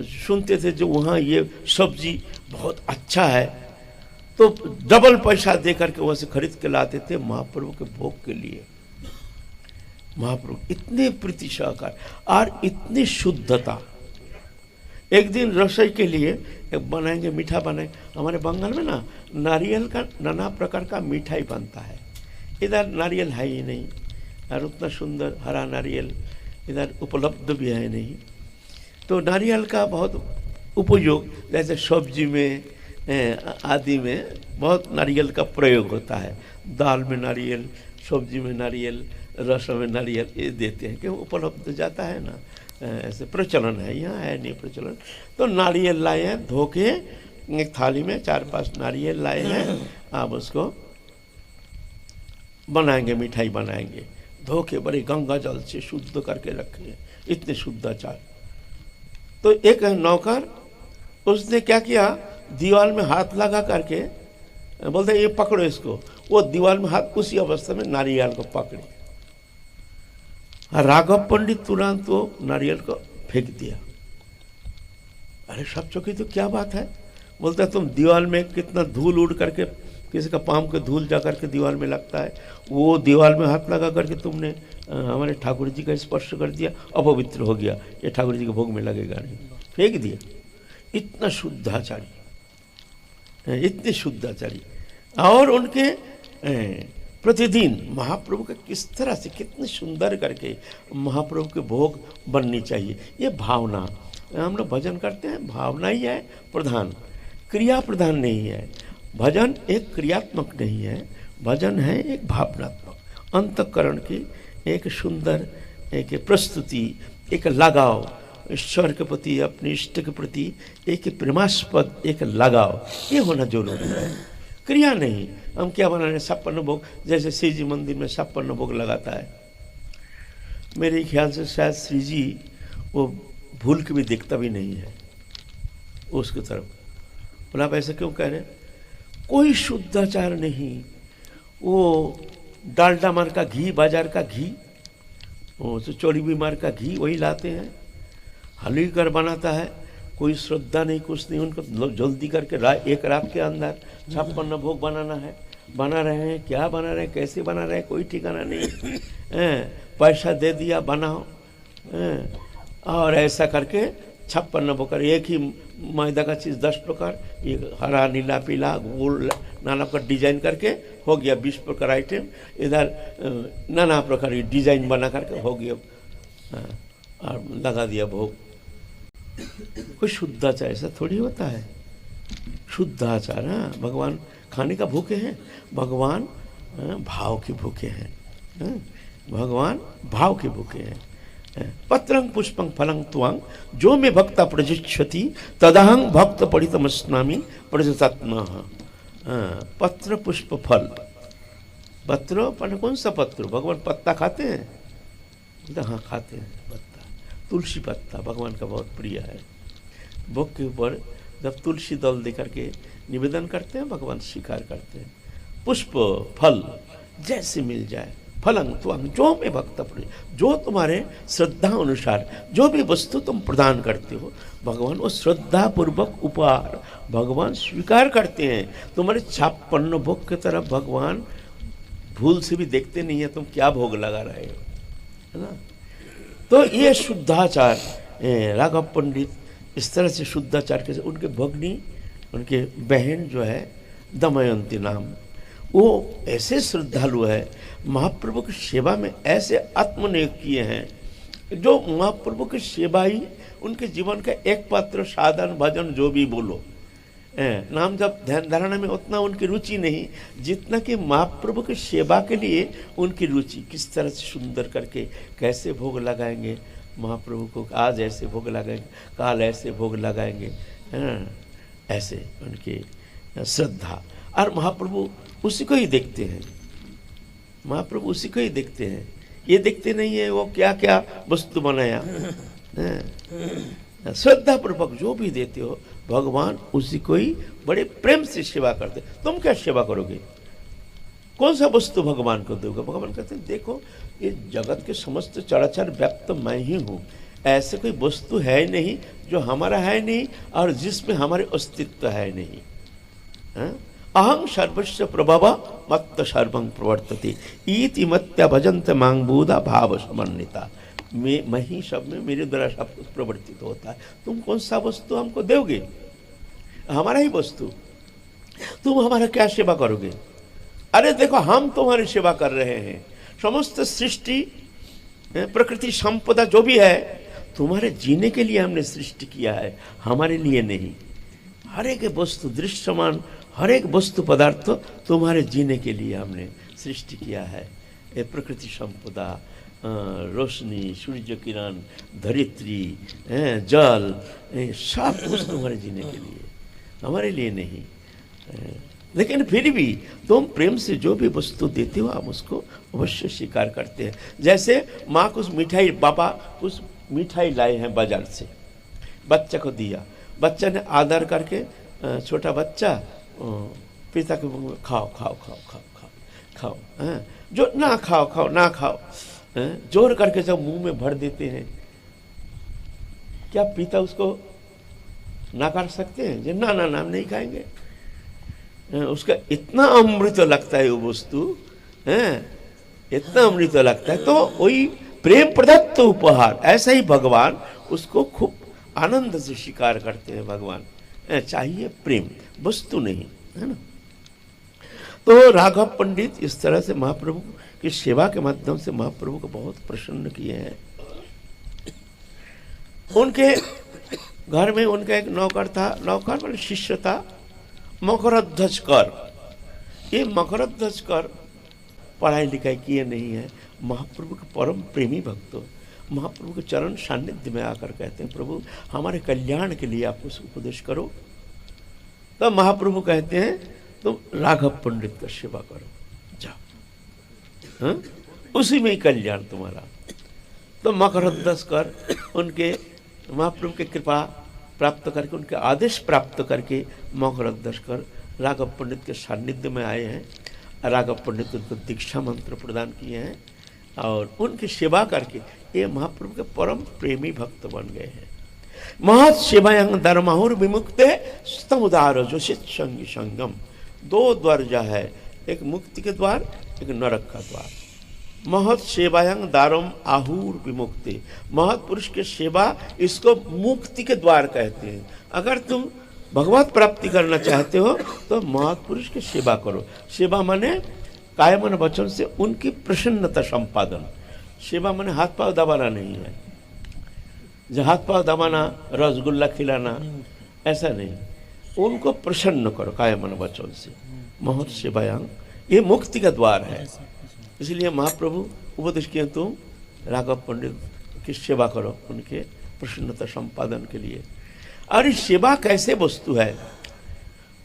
सुनते थे जो वहाँ ये सब्जी बहुत अच्छा है, तो डबल पैसा दे करके वहाँ से खरीद के लाते थे महाप्रभु के भोग के लिए। महाप्रभु इतने प्रीति सहकार और इतनी शुद्धता। एक दिन रसोई के लिए एक बनाएंगे, मीठा बनाएंगे। हमारे बंगाल में ना नारियल का नाना प्रकार का मिठाई बनता है, इधर नारियल है ही नहीं, और उतना सुंदर हरा नारियल इधर उपलब्ध भी है नहीं। तो नारियल का बहुत उपयोग, जैसे सब्जी में आदि में बहुत नारियल का प्रयोग होता है, दाल में नारियल, सब्जी में नारियल, रस में नारियल, ये देते हैं कि उपलब्ध जाता है ना, ऐसे प्रचलन है, यहाँ है नहीं प्रचलन। तो नारियल लाए हैं धो के, एक थाली में 4-5 नारियल लाए हैं, आप उसको बनाएंगे, मिठाई बनाएंगे, धो के बड़े गंगा जल से शुद्ध करके रखे, इतने शुद्धाचार। तो एक नौकर, उसने क्या किया, दीवार में हाथ लगा करके बोलते ये पकड़ो इसको, वो दीवार में हाथ, उसी अवस्था में नारियल को पकड़े। राघव पंडित तुरंत वो नारियल को फेंक दिया। अरे सब चौकी, तो क्या बात है, बोलता तुम दीवार में कितना धूल उड़ करके, किसी का पाँव के धूल जा करके दीवार में लगता है, वो दीवार में हाथ लगा करके तुमने हमारे ठाकुर जी का स्पर्श कर दिया, अपवित्र हो गया, ये ठाकुर जी के भोग में लगेगा नहीं, फेंक दिया। इतना शुद्धाचारी, इतने शुद्धाचारी। और उनके प्रतिदिन महाप्रभु का किस तरह से, कितने सुंदर करके महाप्रभु के भोग बननी चाहिए, ये भावना। हम लोग भजन करते हैं, भावना ही है प्रधान, क्रिया प्रधान नहीं है। भजन एक क्रियात्मक नहीं है, भजन है एक भावनात्मक, अंतःकरण की एक सुंदर एक प्रस्तुति, एक लगाव ईश्वर के प्रति, अपने इष्ट के प्रति एक प्रेमास्पद एक लगाव, ये होना जरूरी है, क्रिया नहीं। हम क्या बना रहे, छप्पन भोग, जैसे श्री जी मंदिर में 56 भोग लगाता है, मेरे ख्याल से शायद श्री जी वो भूल के भी देखता भी नहीं है उसकी तरफ। बोला आप ऐसे क्यों कह रहे, कोई शुद्धाचार नहीं, वो डालडा मार का घी, बाजार का घी, वो चोरी भी मार का घी वही लाते हैं, हलवी कर बनाता है, कोई श्रद्धा नहीं, कुछ नहीं, उनको जल्दी करके एक रात के अंदर 56 भोग बनाना है, बना रहे हैं, क्या बना रहे हैं, कैसे बना रहे हैं, कोई ठिकाना नहीं, पैसा दे दिया बनाओ, और ऐसा करके 56 भोग कर, एक ही मैदा का चीज़ 10 प्रकार, ये हरा नीला पीला गोल नाना प्रकार डिजाइन करके हो गया 20 प्रकार आइटम, इधर नाना प्रकार की डिजाइन बना करके हो गया, और लगा दिया भोग। कोई शुद्धाचार ऐसा थोड़ी होता है, शुद्धाचार, हाँ, भगवान खाने का भूखे हैं, भगवान भाव के भूखे हैं, भगवान भाव के भूखे हैं, पत्रं पुष्पं फलं त्वां जो मे भक्ता प्रजिष्यति तदहं भक्त पठितमस्नामि प्रजतात्मः। पत्र पुष्प फल। पत्र पर कौन सा पत्र? भगवान पत्ता खाते हैं? हाँ खाते हैं पत्ता। तुलसी पत्ता भगवान का बहुत प्रिय है। भोग के ऊपर जब तुलसी दल दे करके निवेदन करते हैं भगवान स्वीकार करते हैं। पुष्प फल जैसे मिल जाए, फलं त्वं जो में भक्त प्रति, जो तुम्हारे श्रद्धा अनुसार जो भी वस्तु तुम प्रदान करते हो भगवान वो श्रद्धा पूर्वक उपहार भगवान स्वीकार करते हैं। तुम्हारे छापन्न भोग की तरफ भगवान भूल से भी देखते नहीं है तुम क्या भोग लगा रहे हो, है ना। तो ये शुद्धाचार राघव पंडित इस तरह से शुद्धाचार के उनके भगनी उनके बहन जो है दमयंती नाम, वो ऐसे श्रद्धालु है, महाप्रभु की सेवा में ऐसे आत्मनियोग किए हैं जो महाप्रभु की सेवा ही उनके जीवन का एक पात्र साधन भजन जो भी बोलो। नाम जब ध्यान धारणा में उतना उनकी रुचि नहीं जितना कि महाप्रभु की सेवा के लिए उनकी रुचि, किस तरह से सुंदर करके कैसे भोग लगाएंगे महाप्रभु को, आज ऐसे भोग लगाएंगे काल ऐसे भोग लगाएंगे, ऐसे उनकी श्रद्धा। और महाप्रभु उसी को ही देखते हैं, महाप्रभु उसी को ही देखते हैं, ये देखते नहीं है वो क्या क्या वस्तु बनाया। श्रद्धा पूर्वक जो भी देते हो भगवान उसी को ही बड़े प्रेम से सेवा करते। तुम क्या सेवा करोगे, कौन सा वस्तु भगवान को दोगे? भगवान कहते हैं देखो ये जगत के समस्त चराचर व्याप्त मैं ही हूँ, ऐसे कोई वस्तु है नहीं जो हमारा है नहीं और जिसमें हमारे अस्तित्व है नहीं। अहं सर्वस्व प्रभव मत्त सर्वं प्रवर्तते इति मत्या भजन्त मांग बूधा भाव समन्विता। मैं ही सब में, मेरे द्वारा सब कुछ प्रवर्तित होता है। तुम कौन सा वस्तु हमको दोगे? हमारा ही वस्तु, तुम हमारा क्या सेवा करोगे? अरे देखो हम तुम्हारी सेवा कर रहे हैं, समस्त सृष्टि प्रकृति संपदा जो भी है तुम्हारे जीने के लिए हमने सृष्टि किया है, हमारे लिए नहीं। हर एक वस्तु दृश्यमान हर एक वस्तु पदार्थ तुम्हारे जीने के लिए हमने सृष्टि किया है। ये प्रकृति संपदा, रोशनी, सूर्य किरण, धरित्री, जल, सब कुछ तुम्हारे जीने के लिए, हमारे लिए नहीं। लेकिन फिर भी तुम प्रेम से जो भी वस्तु देते हो हम उसको अवश्य स्वीकार करते हैं। जैसे माँ कुछ मिठाई, पापा कुछ मिठाई लाए हैं बाजार से, बच्चा को दिया, बच्चा ने आदर करके, छोटा बच्चा पिता के मुंह में खाओ खाओ खाओ खाओ खाओ खाओ, जो ना खाओ खाओ ना खाओ जोर करके जब मुंह में भर देते हैं, क्या पिता उसको नकार सकते हैं? जो ना ना नाम नहीं खाएंगे। उसका इतना अमृत लगता है वो वस्तु, इतना अमृत लगता है। तो वही प्रेम प्रदत्त उपहार, ऐसा ही भगवान उसको खूब आनंद से स्वीकार करते हैं। भगवान चाहिए प्रेम, वस्तु नहीं, है ना। तो राघव पंडित इस तरह से महाप्रभु की सेवा के माध्यम से महाप्रभु को बहुत प्रसन्न किए हैं। उनके घर में उनका एक नौकर था, नौकर मतलब शिष्य था, मकरध्वज कर। ये मकरध्वज कर पढ़ाई लिखाई किए नहीं है, महाप्रभु के परम प्रेमी भक्त, महाप्रभु के चरण सान्निध्य में आकर कहते हैं प्रभु हमारे कल्याण के लिए आप कुछ उपदेश करो। तब महाप्रभु कहते हैं तुम राघव पंडित का सेवा करो, जाओ, उसी में ही कल्याण तुम्हारा। तो मकरध्वज कर उनके महाप्रभु की कृपा प्राप्त करके, उनके आदेश प्राप्त करके मकरध्वज कर राघव पंडित के सान्निध्य में आए हैं। राघव पंडित उनको दीक्षा मंत्र प्रदान किए हैं और उनकी सेवा करके ये महाप्रभु के परम प्रेमी भक्त बन गए हैं। महत् सेवायं धर्माहुर विमुक्ते स्तमुदार जोशित संगी संगम। दो द्वार जो है, एक मुक्ति के द्वार, एक नरक का द्वार। महत् सेवायं दारम आहुर विमुक्ति, महत् पुरुष की सेवा, इसको मुक्ति के द्वार कहते हैं। अगर तुम भगवत प्राप्ति करना चाहते हो तो महत् पुरुष की सेवा करो। सेवा माने काय मन वचन से उनकी प्रसन्नता संपादन। सेवा माने हाथ पांव दबाना नहीं है, जो हाथ पांव दबाना, रसगुल्ला खिलाना, ऐसा नहीं। उनको प्रसन्न करो काय मन वचन से। महत् सेवायं, ये मुक्ति का द्वार है। इसलिए महाप्रभु उपदेश किए तुम राघव पंडित उनकी सेवा करो, उनके प्रसन्नता संपादन के लिए। और इस सेवा कैसे वस्तु है?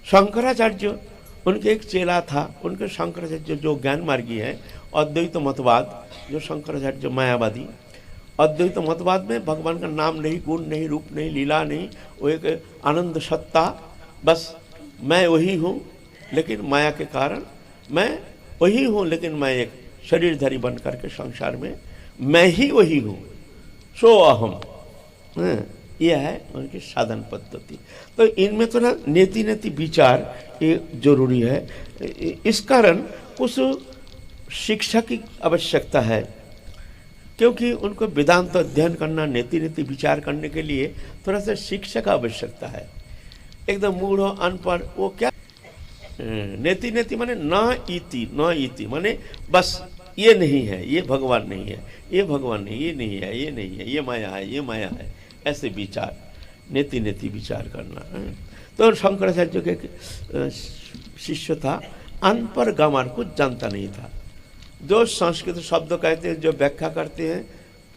शंकराचार्य उनके एक चेला था, उनके शंकराचार्य जो ज्ञान मार्गी है, अद्वैत मतवाद, जो शंकराचार्य मायावादी, अद्वैत मतवाद में भगवान का नाम नहीं, गुण नहीं, रूप नहीं, लीला नहीं, वो एक आनंद सत्ता, बस मैं वही हूँ लेकिन माया के कारण, मैं वही हूँ लेकिन मैं एक शरीरधारी बन करके संसार में मैं ही वही हूँ, सो अहम। यह है उनकी साधन पद्धति। तो इनमें तो ना नेति नेति विचार ये जरूरी है। इस कारण कुछ शिक्षा की आवश्यकता है, क्योंकि उनको वेदांत अध्ययन करना, नेति नेति विचार करने के लिए थोड़ा सा शिक्षा का आवश्यकता है। एकदम मूढ़ अनपढ़ वो क्या, नेति नेति माने न इति माने बस ये नहीं है, ये भगवान नहीं है, ये भगवान नहीं, ये नहीं है, ये नहीं है, ये माया है, ये माया है, ऐसे विचार, नेति नेति विचार करना। तो शंकराचार्य के शिष्य था, अनपढ़ गंवार, कुछ जानता नहीं था। जो संस्कृत शब्द कहते हैं, जो व्याख्या करते हैं,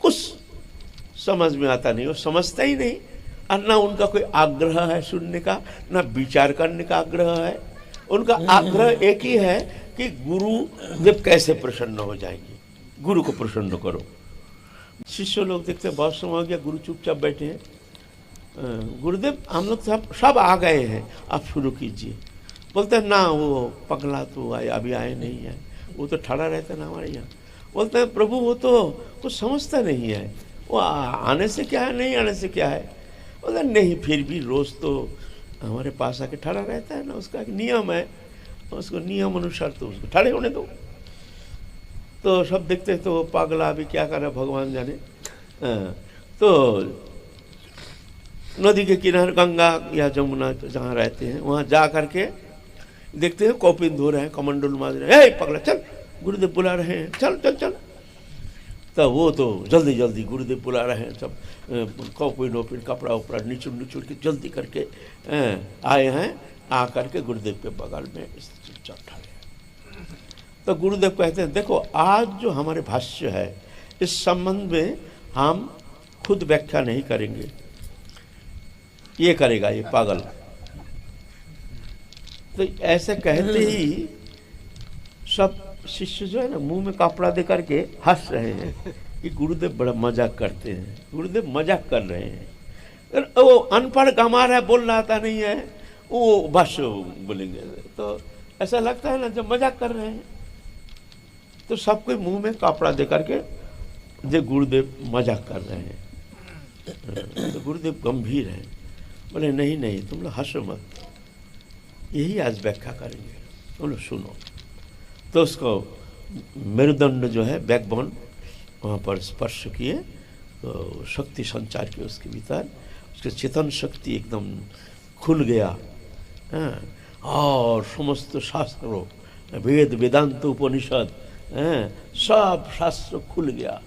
कुछ समझ में आता नहीं, वो समझता ही नहीं। और ना उनका कोई आग्रह है सुनने का, ना विचार करने का आग्रह है। उनका आग्रह एक ही है कि गुरुदेव कैसे प्रसन्न हो जाएंगे, गुरु को प्रसन्न करो। शिष्य लोग देखते हैं बहुत समय हो गया, गुरु चुपचाप बैठे हैं, गुरुदेव हम लोग सब आ गए हैं, आप शुरू कीजिए। बोलते हैं ना, वो पगला तो अभी आए नहीं है, वो तो ठड़ा रहता है ना हमारे यहाँ। बोलते हैं प्रभु वो तो कुछ समझता नहीं है, वो आने से क्या है, नहीं आने से क्या है। बोलते नहीं, फिर भी रोज़ तो हमारे पास आके ठड़ा रहता है ना, उसका एक नियम है, उसको नियम अनुसार तो उसको ठड़े होने दो। तो सब देखते हैं तो पागला अभी क्या कर रहा है भगवान जाने। तो नदी के किनारे गंगा या जमुना जहाँ रहते हैं वहाँ जा करके देखते हैं कौपिन धो रहे हैं, कमंडल मार रहे हैं, पगला चल, गुरुदेव बुला रहे हैं, चल चल चल। तो वो तो जल्दी जल्दी गुरुदेव बुला रहे हैं, सब कौपिन ओपिन कपड़ा उपड़ा निचुड़ निचुड़ के जल्दी करके आए हैं, आ करके गुरुदेव के बगल में चल रहे। तो गुरुदेव कहते हैं देखो, आज जो हमारे भाष्य है इस संबंध में हम खुद व्याख्या नहीं करेंगे, ये करेगा ये पागल। तो ऐसे कहते ही सब शिष्य जो है ना मुंह में कपड़ा दे करके हंस रहे हैं कि गुरुदेव बड़ा मजाक करते हैं, गुरुदेव मजाक कर रहे हैं। वो अनपढ़ गंवार है, बोल रहा था नहीं है, वो भाष्य बोलेंगे तो ऐसा लगता है ना जब मजाक कर रहे हैं। तो सबको मुंह में कपड़ा दे करके जो गुरुदेव मजाक कर रहे हैं। तो गुरुदेव गंभीर हैं, बोले नहीं नहीं तुम लोग हंसो मत, यही आज व्याख्या करेंगे, तुम लोग सुनो। तो उसको मेरुदंड जो है बैकबोन वहाँ पर स्पर्श किए, तो शक्ति संचार की उसके भीतर, उसके चेतन शक्ति एकदम खुल गया। और समस्त शास्त्रों, वेद वेदांत उपनिषद, सब शास्त्र खुल गया।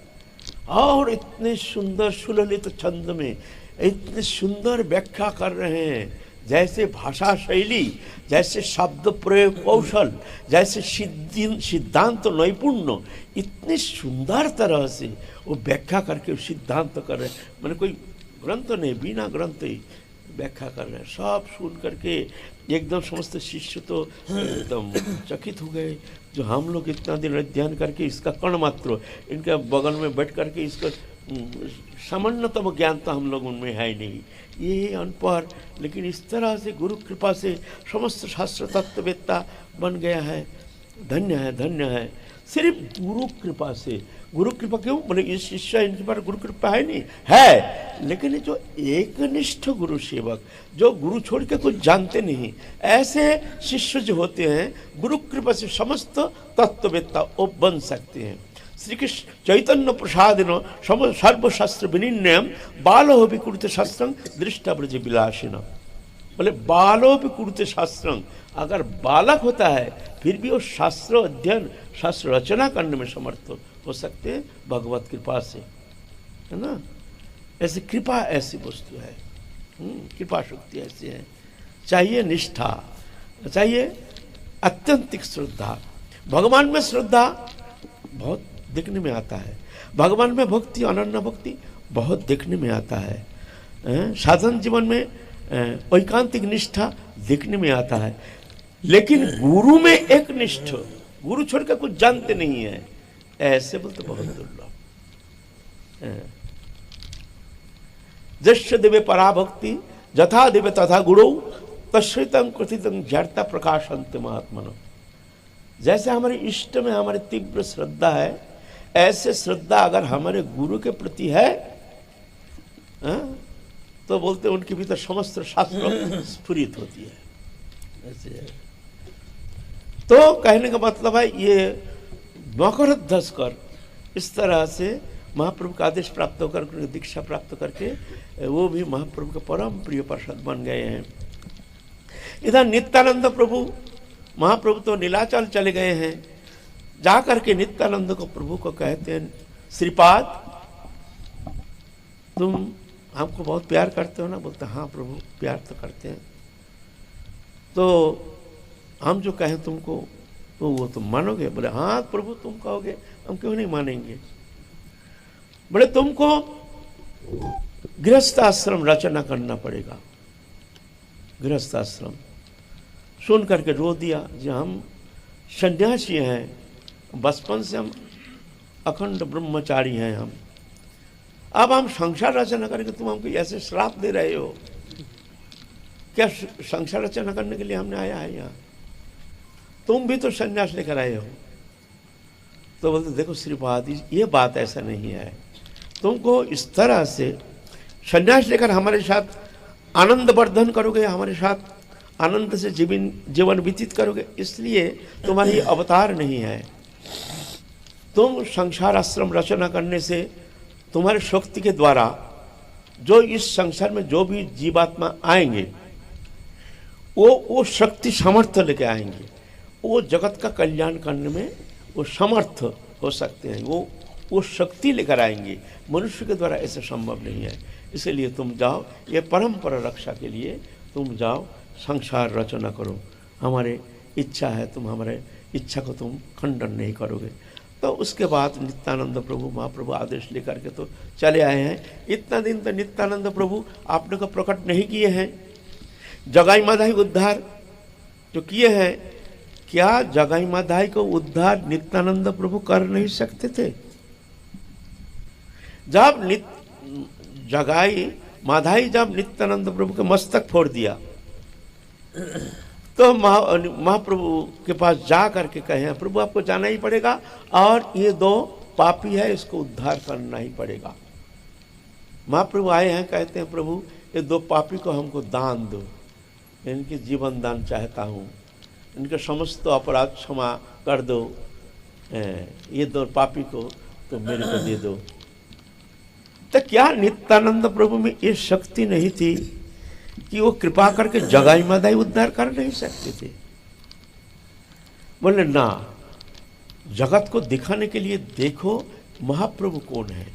और इतने सुंदर सुललित छंद में इतने सुंदर व्याख्या कर रहे हैं, जैसे भाषा शैली, जैसे शब्द प्रयोग कौशल, जैसे सिद्धांत नैपुण्य, इतनी सुंदर तरह से वो व्याख्या करके सिद्धांत कर रहे हैं। मैंने कोई ग्रंथ नहीं, बिना ग्रंथ ही व्याख्या कर रहे हैं। सब सुन करके एकदम समस्त शिष्य तो एकदम चकित हो गए, जो हम लोग इतना दिन अध्ययन करके इसका कण मात्र इनके बगल में बैठ करके इसका सामान्यतम ज्ञान तो हम लोग उनमें है ही नहीं, ये अनपढ़, लेकिन इस तरह से गुरु कृपा से समस्त शास्त्र तत्ववेत्ता बन गया है। धन्य है, धन्य है, सिर्फ गुरु कृपा से। गुरु कृपा क्यों बोले, इस शिष्य इनके पास गुरु कृपा है नहीं है, लेकिन जो एकनिष्ठ गुरु सेवक, जो गुरु छोड़ के कुछ जानते नहीं, ऐसे शिष्य जो होते हैं गुरु कृपा से समस्त तत्ववेत्ता वो बन सकते हैं। श्री कृष्ण चैतन्य प्रसादिन सर्वशास्त्र विनिर्णयम बालो भी कुरुते शास्त्रं दृष्टा ब्रज विलासिन। बोले बालो भी कुरुते शास्त्रं, अगर बालक होता है फिर भी वो शास्त्र अध्ययन शास्त्र रचना करने में समर्थ हो सकते हैं भगवत कृपा से, है ना। ऐसी कृपा ऐसी वस्तु है, कृपा शक्ति ऐसी है। चाहिए निष्ठा, चाहिए अत्यंतिक श्रद्धा, भगवान में श्रद्धा बहुत देखने में आता है, भगवान में भक्ति अनन्य भक्ति बहुत देखने में आता है, साधन जीवन में ऐकांतिक निष्ठा देखने में आता है। लेकिन गुरु में एक निष्ठ, गुरु छोड़कर कुछ जानते नहीं है, ऐसे बोलते बहुत दुर्लभ। जस्य देवे पराभक्ति जथा देवे तथा गुरु तश्रितम कृतितम जड़ता प्रकाशंत महात्मनो। जैसे हमारे इष्ट में हमारी तीव्र श्रद्धा है, ऐसे श्रद्धा अगर हमारे गुरु के प्रति है, तो बोलते उनके भीतर समस्त शास्त्र स्फुरित होती है। ऐसे है। तो कहने का मतलब है ये मकर धस कर इस तरह से महाप्रभु का आदेश प्राप्त होकर दीक्षा प्राप्त करके वो भी महाप्रभु के परम प्रिय पार्षद बन गए हैं। इधर नित्यानंद प्रभु, महाप्रभु तो नीलाचल चले गए हैं, जा करके नित्यानंद को प्रभु को कहते हैं, श्रीपाद तुम हमको बहुत प्यार करते हो ना? बोलते हाँ प्रभु प्यार तो करते हैं, तो हम जो कहें तुमको तो वो तुम मानोगे? बोले हाँ प्रभु तुम कहोगे, हम क्यों नहीं मानेंगे। बोले तुमको गृहस्थ आश्रम रचना करना पड़ेगा। गृहस्थ आश्रम सुन करके रो दिया, जो हम सन्यासी हैं, बचपन से हम अखंड ब्रह्मचारी हैं, अब हम संसार रचना करेंगे, तुम हमको ऐसे श्राप दे रहे हो क्या? संसार रचना करने के लिए हमने आया है यहाँ, तुम भी तो संन्यास लेकर आए हो। तो बोलते देखो श्रीपाद ये बात ऐसा नहीं है, तुमको इस तरह से संन्यास लेकर हमारे साथ आनंद वर्धन करोगे, हमारे साथ आनंद से जीवन व्यतीत करोगे, इसलिए तुम्हारी अवतार नहीं है। तुम संसार आश्रम रचना करने से तुम्हारी शक्ति के द्वारा जो इस संसार में जो भी जीवात्मा आएंगे वो शक्ति सामर्थ्य लेके आएंगे, वो जगत का कल्याण करने में वो समर्थ हो सकते हैं, वो शक्ति लेकर आएंगे। मनुष्य के द्वारा ऐसा संभव नहीं है। इसलिए तुम जाओ, ये परंपरा रक्षा के लिए तुम जाओ, संसार रचना करो, हमारे इच्छा है, तुम हमारे इच्छा को तुम खंडन नहीं करोगे। तो उसके बाद नित्यानंद प्रभु महाप्रभु आदेश लेकर के तो चले आए हैं। इतना दिन तो नित्यानंद प्रभु आपने को प्रकट नहीं किए हैं। जगाई माधाई उद्धार जो किए हैं, क्या जगाई माधाई को उद्धार नित्यानंद प्रभु कर नहीं सकते थे? जब जगाई माधाई जब नित्यानंद प्रभु के मस्तक फोड़ दिया तो महाप्रभु के पास जा करके कहे प्रभु आपको जाना ही पड़ेगा और ये दो पापी है, इसको उद्धार करना ही पड़ेगा। महाप्रभु आए हैं, कहते हैं प्रभु ये दो पापी को हमको दान दो, इनके जीवन दान चाहता हूँ, इनके समस्त अपराध क्षमा कर दो, ये दो पापी को तो मेरे को दे दो। तो क्या नित्यानंद प्रभु में ये शक्ति नहीं थी कि वो कृपा करके जगाई माधाई उद्धार कर नहीं सकते थे? बोले ना, जगत को दिखाने के लिए देखो महाप्रभु कौन है।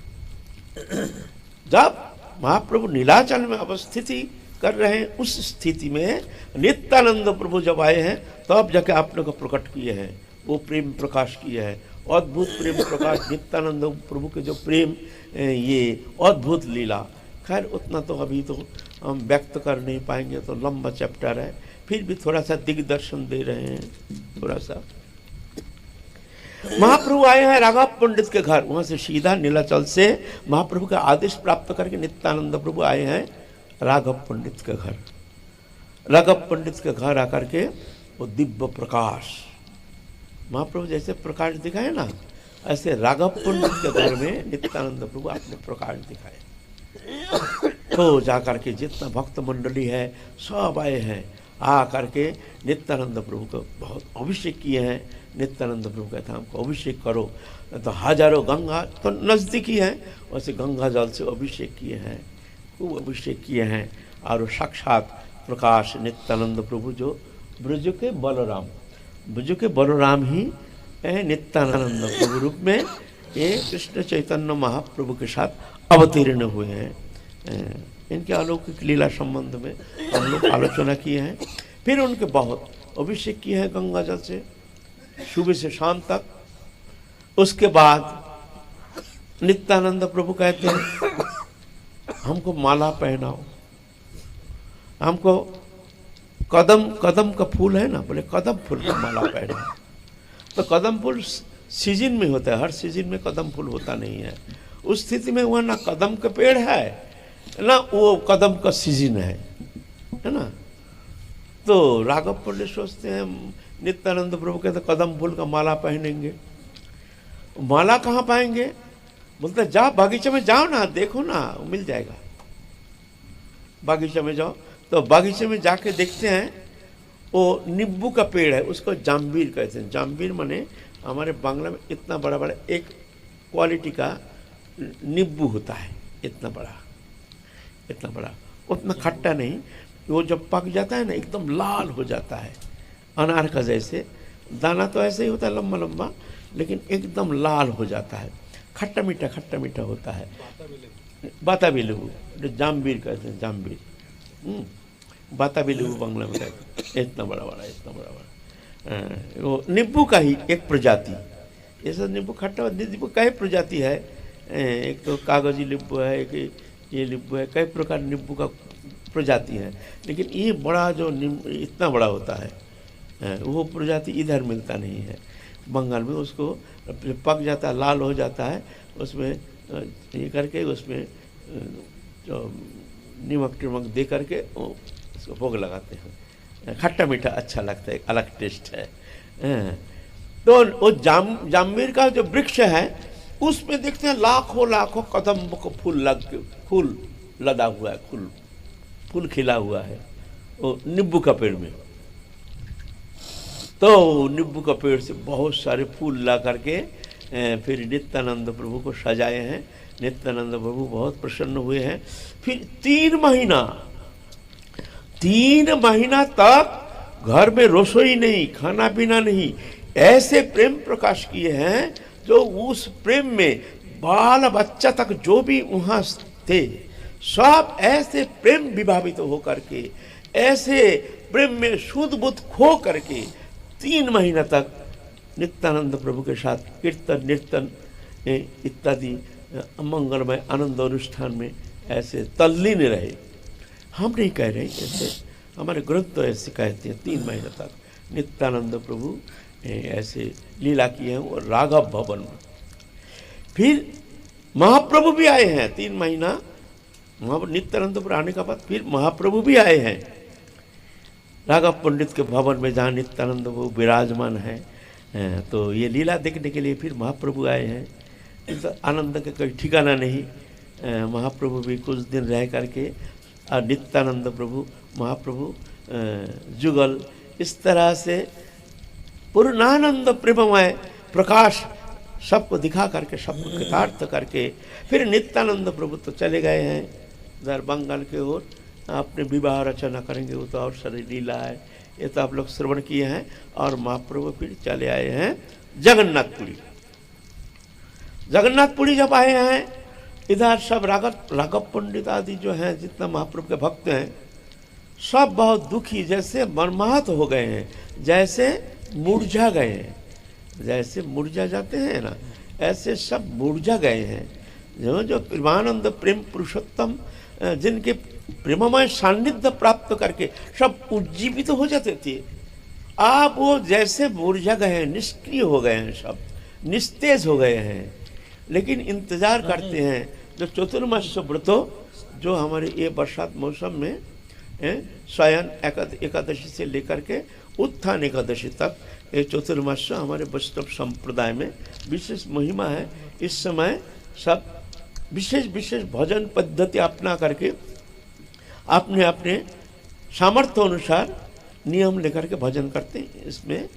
जब महाप्रभु नीलाचल में अवस्थिति कर रहे हैं, उस स्थिति में नित्यानंद प्रभु जब आए हैं तब जाके आपने को प्रकट किए हैं, वो प्रेम प्रकाश किए हैं, अद्भुत प्रेम प्रकाश। नित्यानंद प्रभु के जो प्रेम, ये अद्भुत लीला, खैर उतना तो अभी तो हम व्यक्त कर नहीं पाएंगे, तो लंबा चैप्टर है, फिर भी थोड़ा सा दिग्दर्शन दे रहे हैं थोड़ा सा। महाप्रभु आए हैं राघव पंडित के घर, वहां से सीधा नीलाचल से महाप्रभु का आदेश प्राप्त करके नित्यानंद प्रभु आए हैं राघव पंडित के घर। राघव पंडित के घर आकर के वो दिव्य प्रकाश, महाप्रभु जैसे प्रकाश दिखाए ना, ऐसे राघव पंडित के घर में नित्यानंद प्रभु अपने प्रकाश दिखाए। तो जाकर के जितना भक्त मंडली है सब आए हैं, आ करके नित्यानंद प्रभु को बहुत अभिषेक किए हैं। नित्यानंद प्रभु कहते हैं हमको अभिषेक करो, तो हजारों गंगा तो नज़दीकी है, वैसे गंगा जल से अभिषेक किए हैं, खूब अभिषेक किए हैं। और साक्षात प्रकाश नित्यानंद प्रभु जो ब्रज के बलराम, ब्रज के बलराम ही नित्यानंद प्रभु रूप में ये कृष्ण चैतन्य महाप्रभु के साथ अवतीर्ण हुए हैं। इनके अलौकिक लीला संबंध में हम लोग आलोचना किए हैं। फिर उनके बहुत अभिषेक किए हैं गंगा जल से सुबह से शाम तक। उसके बाद नित्यानंद प्रभु कहते हैं हमको माला पहनाओ, हमको कदम कदम का फूल है ना, बोले कदम फूल का माला पहनाओ। तो कदम फूल सीजन में होता है, हर सीजन में कदम फूल होता नहीं है। उस स्थिति में वह ना कदम का पेड़ है ना वो कदम का सीजन है ना। तो राघव पंडित सोचते हैं नित्यानंद प्रभु कहते कदम फूल का माला पहनेंगे। माला कहाँ पाएंगे? बोलते जाओ बागीचे में जाओ ना, देखो ना मिल जाएगा। बागीचे में जाओ, तो बागीचे में जाके देखते हैं वो नींबू का पेड़ है, उसको जाम्बीर कहते हैं। जाम्बीर माने हमारे बांग्ला में इतना बड़ा बड़ा एक क्वालिटी का नींबू होता है, इतना बड़ा, उतना खट्टा नहीं। वो जब पक जाता है ना एकदम लाल हो जाता है, अनार का जैसे। दाना तो ऐसे ही होता है लंबा लंबा, लेकिन एकदम लाल हो जाता है, खट्टा मीठा होता है। बाताबी नींबू, जो जाम्बीर कहते हैं, जाम्बीर बाताबी नींबू बांग्ला में कहते हैं। इतना बड़ा बड़ा वो नींबू का ही एक प्रजाति। ये सब नींबू खट्टा नींबू का ही प्रजाति है। एक तो कागजी नींबू है, एक ये नींबू है, कई प्रकार नींबू का प्रजाति है। लेकिन ये बड़ा जो नींबू इतना बड़ा होता है वो प्रजाति इधर मिलता नहीं है। बंगाल में उसको पक जाता है, लाल हो जाता है, उसमें ये करके उसमें जो नमक टिमक दे करके उसको भोग लगाते हैं। खट्टा मीठा अच्छा लगता है, एक अलग टेस्ट है। तो वो जाम्बीर का जो वृक्ष है उसमें देखते हैं लाखों कदम को फूल लदा हुआ है, फूल खिला हुआ है वो नींबू का पेड़ में। तो नींबू का पेड़ से बहुत सारे फूल ला करके फिर नित्यानंद प्रभु को सजाए हैं। नित्यानंद प्रभु बहुत प्रसन्न हुए हैं। फिर 3 महीना तक घर में रसोई नहीं, खाना पीना नहीं, ऐसे प्रेम प्रकाश किए हैं जो उस प्रेम में बाल बच्चा तक जो भी वहाँ थे सब ऐसे प्रेम विभावित हो करके, ऐसे प्रेम में शुद्ध बुद्ध खो करके 3 महीना तक नित्यानंद प्रभु के साथ कीर्तन निर्तन इत्यादि मंगलमय आनंद अनुष्ठान में ऐसे तल्लीन रहे। हम नहीं कह रहे, ऐसे हमारे ग्रंथ तो ऐसे कहते हैं। 3 महीने तक नित्यानंद प्रभु ऐसे लीला किए हैं वो राघव भवन में। फिर महाप्रभु भी आए हैं 3 महीना। नित्यानंद प्रभु आने का बाद फिर महाप्रभु भी आए हैं राघव पंडित के भवन में, जहाँ नित्यानंद प्रभु विराजमान है। तो ये लीला देखने के लिए फिर महाप्रभु आए हैं। तो आनंद का कोई ठिकाना नहीं। महाप्रभु भी कुछ दिन रह करके और नित्यानंद प्रभु महाप्रभु जुगल इस तरह से पूर्णानंद प्रेममय प्रकाश सबको दिखा करके, सबको कृतार्थ करके फिर नित्यानंद प्रभु तो चले गए हैं उधर बंगाल के ओर। अपने विवाह रचना करेंगे, वो तो और सारी लीला है, ये तो आप लोग श्रवण किए हैं। और महाप्रभु फिर चले आए हैं जगन्नाथपुरी। जगन्नाथपुरी जब आए हैं इधर सब राघव पंडित आदि जो हैं, जितना महाप्रभु के भक्त हैं, सब बहुत दुखी, जैसे मर्माहत हो गए हैं, जैसे मुरझा गए हैं। जैसे मुरझा जाते हैं ना, ऐसे सब मुरझा गए हैं। जो प्रेमानंद प्रेम पुरुषोत्तम जिनके प्रेममय सान्निध्य प्राप्त करके सब उज्जीवित हो जाते थे, आप वो जैसे मुरझा गए हैं, निष्क्रिय हो गए हैं, सब निस्तेज हो गए हैं। लेकिन इंतजार करते हैं जो चतुर्मास व्रतो जो हमारे ये बरसात मौसम में शयन एकादशी से लेकर के उत्थान एकादशी तक ये चतुर्मास हमारे वैष्णव संप्रदाय में विशेष महिमा है। इस समय सब विशेष भजन पद्धति अपना करके अपने अपने सामर्थ्य अनुसार नियम लेकर के भजन करते हैं। इसमें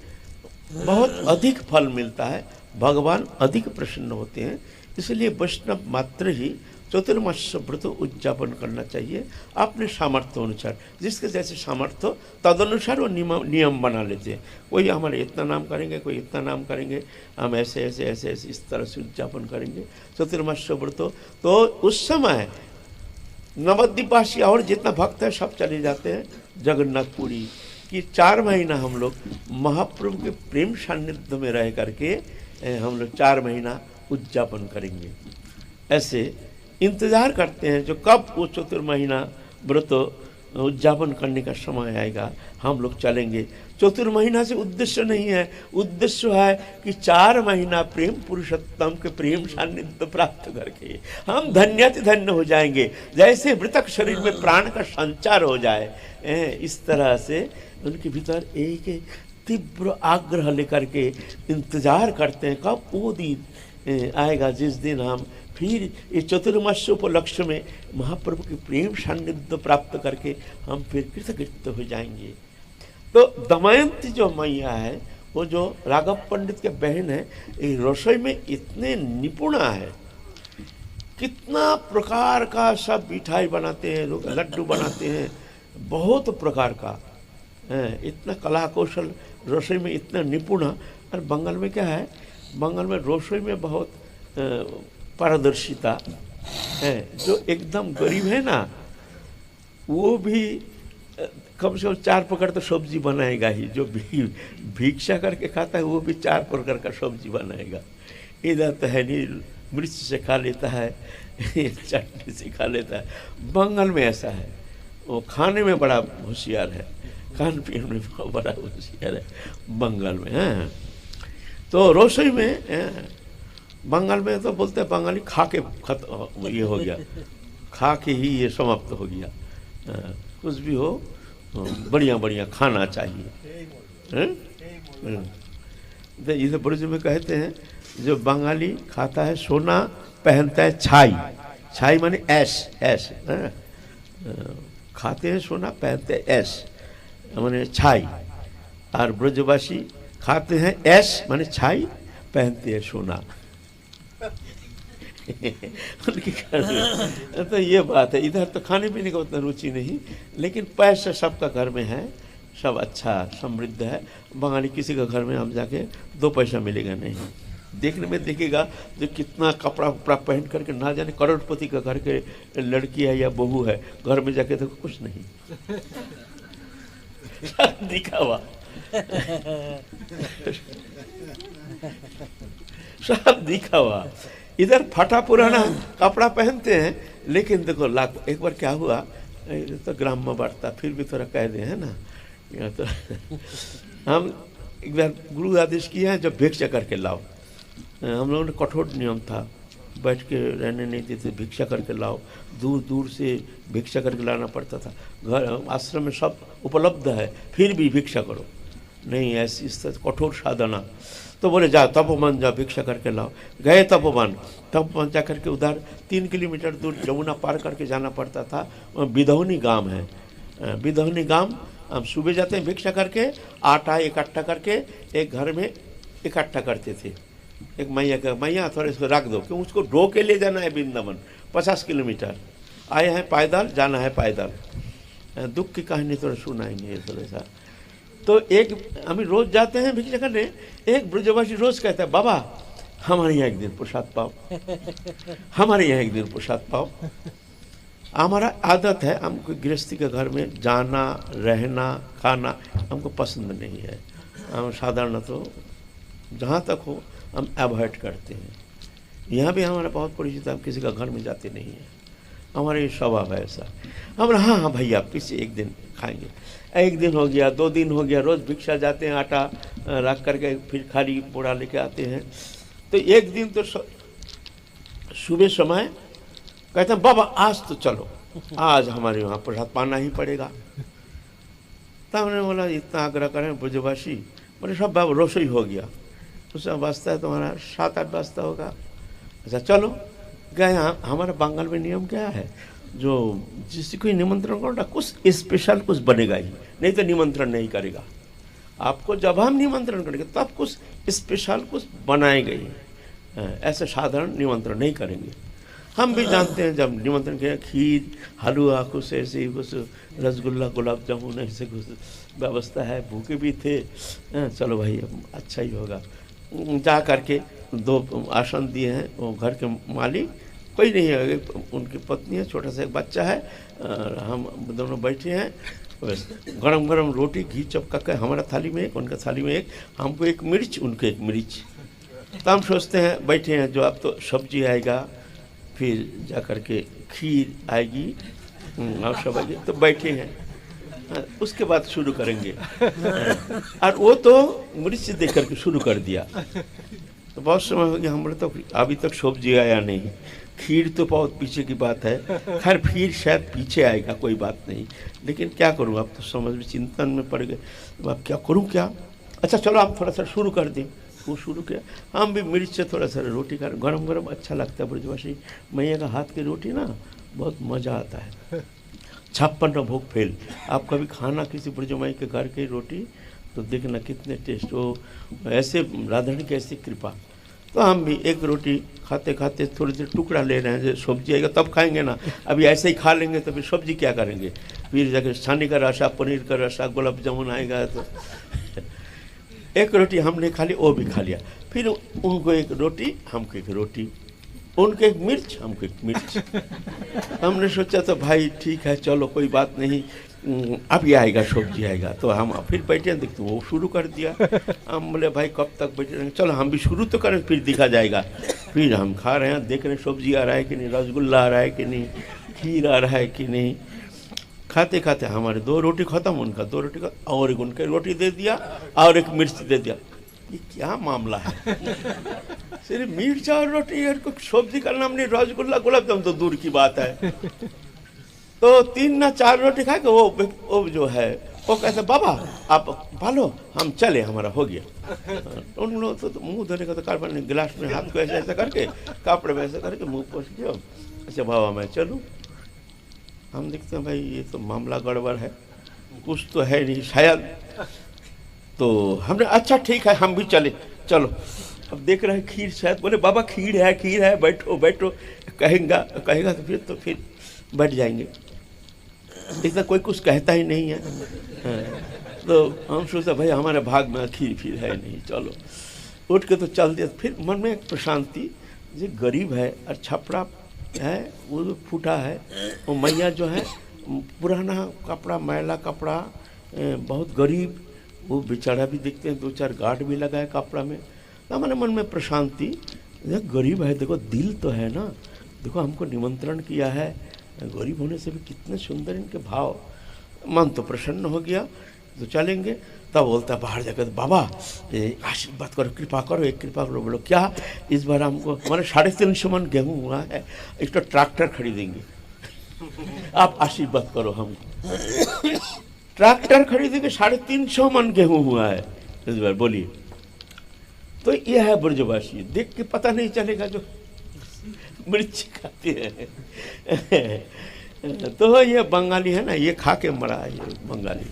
बहुत अधिक फल मिलता है, भगवान अधिक प्रसन्न होते हैं। इसलिए वैष्णव मात्र ही चतुर्मास व्रत उद्यापन करना चाहिए अपने सामर्थ्य अनुसार। जिसके जैसे सामर्थ्य तदनुसार वो नियम बना लेते हैं। कोई हमारे इतना नाम करेंगे, कोई इतना नाम करेंगे, हम ऐसे ऐसे ऐसे ऐसे इस तरह से उद्यापन करेंगे चतुर्मास व्रत। तो उस समय नवद्वीपवासी और जितना भक्त है सब चले जाते हैं जगन्नाथपुरी कि 4 महीना हम लोग महाप्रभु के प्रेम सान्निध्य में रह करके हम लोग 4 महीना उद्यापन करेंगे। ऐसे इंतज़ार करते हैं जो कब वो चतुर्महीना व्रत उद्यापन करने का समय आएगा, हम लोग चलेंगे। चतुर्महीना से उद्देश्य नहीं है, उद्देश्य है कि 4 महीना प्रेम पुरुषोत्तम के प्रेम सान्निध्य प्राप्त करके हम धन्यति धन्य हो जाएंगे। जैसे मृतक शरीर में प्राण का संचार हो जाए, इस तरह से उनके भीतर एक तीव्र आग्रह लेकर के इंतजार करते हैं कब वो दिन आएगा जिस दिन हम फिर ये चतुर्मास्य उपलक्ष्य में महाप्रभु की प्रेम सान्निध्य प्राप्त करके हम फिर कृतकृत्य हो जाएंगे। तो दमयंती जो मैया है, वो जो राघव पंडित के बहन है, ये रसोई में इतने निपुणा है, कितना प्रकार का सब मिठाई बनाते हैं, लोग लड्डू बनाते हैं, बहुत प्रकार का इतना कला कौशल रसोई में इतना निपुणा। और बंगाल में क्या है, बंगाल में रसोई में बहुत पारदर्शिता है। जो एकदम गरीब है ना, वो भी कम से कम 4 प्रकार तो सब्जी बनाएगा ही। जो भिक्षा करके खाता है वो भी 4 प्रकार का सब्जी बनाएगा। इधर तो है नहीं, मिर्च से खा लेता है, चटनी से खा लेता है। बंगाल में ऐसा है, वो खाने में बड़ा होशियार है, खान पीन में बड़ा होशियार है बंगाल में। हैं तो रसोई में बंगाल में तो बोलते हैं बंगाली खा के खत्म, ये हो गया, खा के ही ये समाप्त हो गया। कुछ भी हो बढ़िया बढ़िया खाना चाहिए। तो इसे ब्रज में कहते हैं जो बंगाली खाता है सोना, पहनता है छाई। छाई माने ऐश, ऐश। खाते हैं सोना, पहनते हैं ऐश माने छाई। और ब्रजवासी खाते हैं ऐश माने छाई, पहनते हैं सोना। उनकी तो ये बात है। इधर तो खाने पीने का उतना रुचि नहीं, लेकिन पैसा सबका घर में है, सब अच्छा समृद्ध है। बंगाली किसी का घर में हम जाके 2 पैसा मिलेगा नहीं। देखने में देखेगा जो कितना कपड़ा उपड़ा पहन करके, ना जाने करोड़पति का घर के लड़की है या बहू है, घर में जाके तो कुछ नहीं, दिखावा सब दिखावा। इधर फटा पुराना कपड़ा पहनते हैं, लेकिन देखो लाख। एक बार क्या हुआ, तो ग्राम में बढ़ता, फिर भी थोड़ा कह दे है ना, तो हम एक बार गुरु आदेश किया है जब भिक्षा करके लाओ। हम लोगों ने कठोर नियम था, बैठ के रहने नहीं देते, भिक्षा करके लाओ। दूर दूर से भिक्षा करके लाना पड़ता था। घर आश्रम में सब उपलब्ध है, फिर भी भिक्षा करो नहीं, ऐसी कठोर साधना। तो बोले जाओ तपोवन जाओ, भिक्षा करके लाओ। गए तपोवन जा करके उधर 3 किलोमीटर दूर जमुना पार करके जाना पड़ता था। बिधौनी गांव है, बिधौनी गांव। हम सुबह जाते हैं भिक्षा करके, आटा इकट्ठा करके एक घर में इकट्ठा करते थे। एक मैया का, मैया थोड़ा इसको रख दो, क्यों उसको ढो के ले जाना है वृंदावन 50 किलोमीटर। आए हैं पैदल, जाना है पैदल। दुख की कहानी थोड़ा सुनाएंगे ये थोड़ा सा। तो एक हम रोज जाते हैं भिक्षा करने, एक ब्रजवासी रोज कहता है बाबा हमारे यहाँ एक दिन प्रसाद पाओ, हमारे यहाँ एक दिन प्रसाद पाओ। हमारा आदत है, हमको गृहस्थी के घर में जाना, रहना, खाना हमको पसंद नहीं है। हम साधारण तो जहाँ तक हो हम अवॉइड करते हैं। यहाँ भी हमारा बहुत परिचित, हम किसी का घर में जाते नहीं हैं, हमारा ये स्वभाव है ऐसा। हम हाँ हाँ भैया किसी एक दिन खाएंगे। 1 दिन हो गया, 2 दिन हो गया, रोज़ भिक्षा जाते हैं, आटा रख करके फिर खाली बोरा लेके आते हैं। तो एक दिन तो सुबह समय कहते हैं बाबा आज तो चलो, आज हमारे वहाँ प्रसाद पाना ही पड़ेगा। तब हमने बोला इतना आग्रह करें ब्रजवासी, बोले सब बाबा रसोई हो गया, उसमें वास्ता है तुम्हारा 7-8 वास्ता होगा। अच्छा चलो गए। हमारा बंगाल में नियम क्या है, जो जिससे कोई निमंत्रण करो ना, कुछ स्पेशल कुछ बनेगा ही, नहीं तो निमंत्रण नहीं करेगा। आपको जब हम निमंत्रण करेंगे तब कुछ स्पेशल कुछ बनाएगा ही, ऐसे साधारण निमंत्रण नहीं करेंगे। हम भी जानते हैं जब निमंत्रण किया, खीर हलवा कुछ ऐसे ही, कुछ रसगुल्ला गुलाब जामुन ऐसे कुछ व्यवस्था है। भूखे भी थे, चलो भाई अच्छा ही होगा। जा करके 2 आसन दिए हैं, वो घर के मालिक कोई नहीं है, उनकी पत्नी है, छोटा सा एक बच्चा है, हम दोनों बैठे हैं। गरम गरम रोटी घी चपका के हमारा थाली में एक, उनका थाली में एक, हमको एक मिर्च उनके एक मिर्च। तो हम सोचते हैं बैठे हैं जो अब तो सब्जी आएगा, फिर जा कर के खीर आएगी, आप सब आएगी तो बैठे हैं, उसके बाद शुरू करेंगे। और वो तो मिर्च दे करके शुरू कर दिया। तो बहुत समय हो गया, हमारे तो अभी तक सब्जी आया नहीं, खीर तो बहुत पीछे की बात है। खैर फिर शायद पीछे आएगा, कोई बात नहीं, लेकिन क्या करूँ, आप तो समझ में चिंतन में पड़ गए, तो आप क्या करूँ क्या। अच्छा चलो आप थोड़ा सा शुरू कर दें। वो शुरू किया, हम भी मिर्च से थोड़ा सा रोटी खा, गरम गरम अच्छा लगता है। ब्रजवासी मैया का हाथ की रोटी ना बहुत मज़ा आता है। 56 भोग फेल। आप कभी खाना किसी ब्रजमाई के घर की रोटी तो देखना कितने टेस्ट, वो ऐसे राधारणी की ऐसी कृपा। तो हम भी एक रोटी खाते खाते थोड़ी देर टुकड़ा ले रहे हैं, जो सब्जी आएगा तब खाएंगे ना, अभी ऐसे ही खा लेंगे तो फिर सब्जी क्या करेंगे। फिर जाकर छानी का रसा, पनीर का रसा, गुलाब जामुन आएगा। तो एक रोटी हमने खा ली, वो भी खा लिया। फिर उनको एक रोटी, हमको एक रोटी, उनके एक मिर्च, हमको एक मिर्च। हमने सोचा तो भाई ठीक है चलो कोई बात नहीं, अभी आएगा सब्जी आएगा। तो हम फिर बैठे देखते वो शुरू कर दिया। हम बोले भाई कब तक बैठे रहेंगे, चलो हम भी शुरू तो करें फिर दिखा जाएगा। फिर हम खा रहे हैं, देख रहे हैं सब्जी आ रहा है कि नहीं, रसगुल्ला आ रहा है कि नहीं, खीर आ रहा है कि नहीं। खाते खाते हमारे 2 रोटी खत्म, उनका 2 रोटी खत्म, और एक उनके रोटी दे दिया और एक मिर्च दे दिया। ये क्या मामला है, सिर्फ मिर्च और रोटी और कुछ सब्जी का नाम नहीं, रसगुल्ला गुलाब जामुन तो दूर की बात है। तो 3 ना 4 रोटी खा के वो जो है वो कहते बाबा आप भालो हम चले, हमारा हो गया। उन लोग तो मुंह धोने का तो कार्बन गिलास में हाथ को ऐसे ऐसा करके, कपड़े में ऐसा करके मुंह पोछ दिया। अच्छा बाबा मैं चलूँ। हम देखते हैं भाई ये तो मामला गड़बड़ है, कुछ तो है नहीं शायद। तो हमने अच्छा ठीक है हम भी चले, चलो। अब देख रहे हैं खीर, शायद बोले बाबा खीर है, बैठो बैठो, कहेगा तो फिर बैठ जाएंगे। देखता कोई कुछ कहता ही नहीं है। तो हम सोचा भाई हमारे भाग में खीर फिर है नहीं, चलो उठ के तो चल दिया। फिर मन में एक प्रशांति, जो गरीब है और छपड़ा है वो फूटा है, वो मैया जो है पुराना कपड़ा, मैला कपड़ा, बहुत गरीब, वो बेचारा भी देखते हैं 2-4 गांठ भी लगा है कपड़ा में। तो हमारे मन में प्रशांति, गरीब है, देखो दिल तो है ना, देखो हमको निमंत्रण किया है, गरीब होने से भी कितने सुंदर इनके भाव। मन तो प्रसन्न हो गया, तो चलेंगे। तब बोलता बाहर जाकर बाबा आशीर्वाद करो, कृपा करो, एक कृपा करो। बोलो क्या, इस बार हमको हमारे 350 मन गेहूँ हुआ है, एक तो ट्रैक्टर खरीदेंगे, आप आशीर्वाद करो हमको। ट्रैक्टर खरीदेंगे, 350 मन गेहूँ हुआ है इस बार, बोलिए। तो यह है ब्रजवासी, देख के पता नहीं चलेगा जो मिर्च खाते हैं। तो ये बंगाली है ना, ये खा के मरा है ये बंगाली।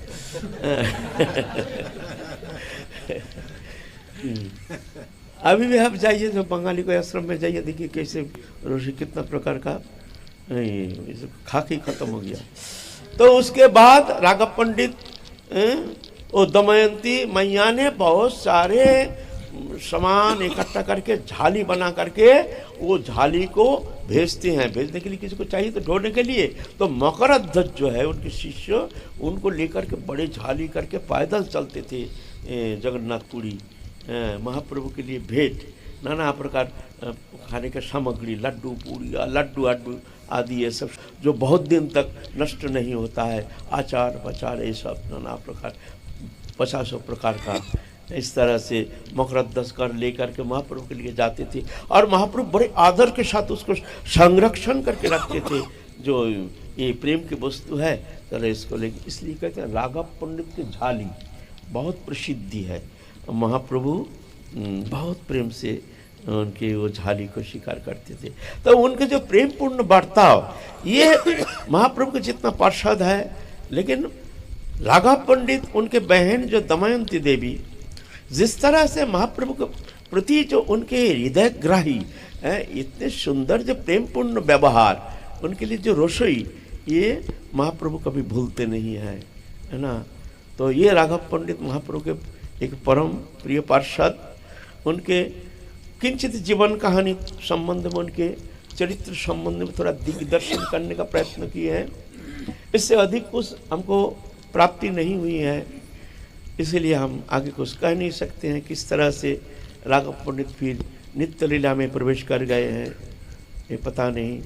अभी भी आप जाइए जो बंगाली को आश्रम में जाइए, देखिए कैसे ऋषि कितना प्रकार का खा के खत्म हो गया। तो उसके बाद राघव पंडित वो दमयंती मैया ने बहुत सारे सामान इकट्ठा करके झाली बना करके वो झाली को भेजते हैं, भेजने के लिए किसी को चाहिए तो ढोने के लिए। तो मकरध्वज जो है उनके शिष्य उनको लेकर के बड़े झाली करके पैदल चलते थे जगन्नाथपुरी, महाप्रभु के लिए भेंट, नाना प्रकार खाने का सामग्री, लड्डू पूड़िया, लड्डू आदि, ये सब जो बहुत दिन तक नष्ट नहीं होता है, आचार पचार, ये सब नाना प्रकार 50 प्रकार का, इस तरह से मकरध्वज कर लेकर के महाप्रभु के लिए जाते थे। और महाप्रभु बड़े आदर के साथ उसको संरक्षण करके रखते थे, जो ये प्रेम की वस्तु है तो इसको लेके, इसलिए कहते हैं राघव पंडित की झाली बहुत प्रसिद्धि है। महाप्रभु बहुत प्रेम से उनके वो झाली को स्वीकार करते थे। तो उनके जो प्रेम पूर्ण बर्ताव, ये महाप्रभु का जितना पार्षद है, लेकिन राघव पंडित उनके बहन जो दमयंती देवी, जिस तरह से महाप्रभु के प्रति जो उनके हृदयग्राही है, इतने सुंदर जो प्रेम पूर्ण व्यवहार, उनके लिए जो रसोई, ये महाप्रभु कभी भूलते नहीं है ना। तो ये राघव पंडित महाप्रभु के एक परम प्रिय पार्षद, उनके किंचित जीवन कहानी संबंध में, उनके चरित्र संबंध में थोड़ा दिग्दर्शन करने का प्रयत्न किए हैं। इससे अधिक कुछ हमको प्राप्ति नहीं हुई है, इसीलिए हम आगे कुछ कह नहीं सकते हैं किस तरह से राघव पंडित फिर नित्य लीला में प्रवेश कर गए हैं। ये पता नहीं।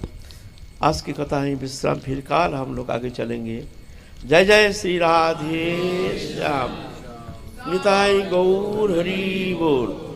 आज की कथा ही विश्राम, फिर काल हम लोग आगे चलेंगे। जय जय श्री राधे श्याम। निताई गौर हरि बोल।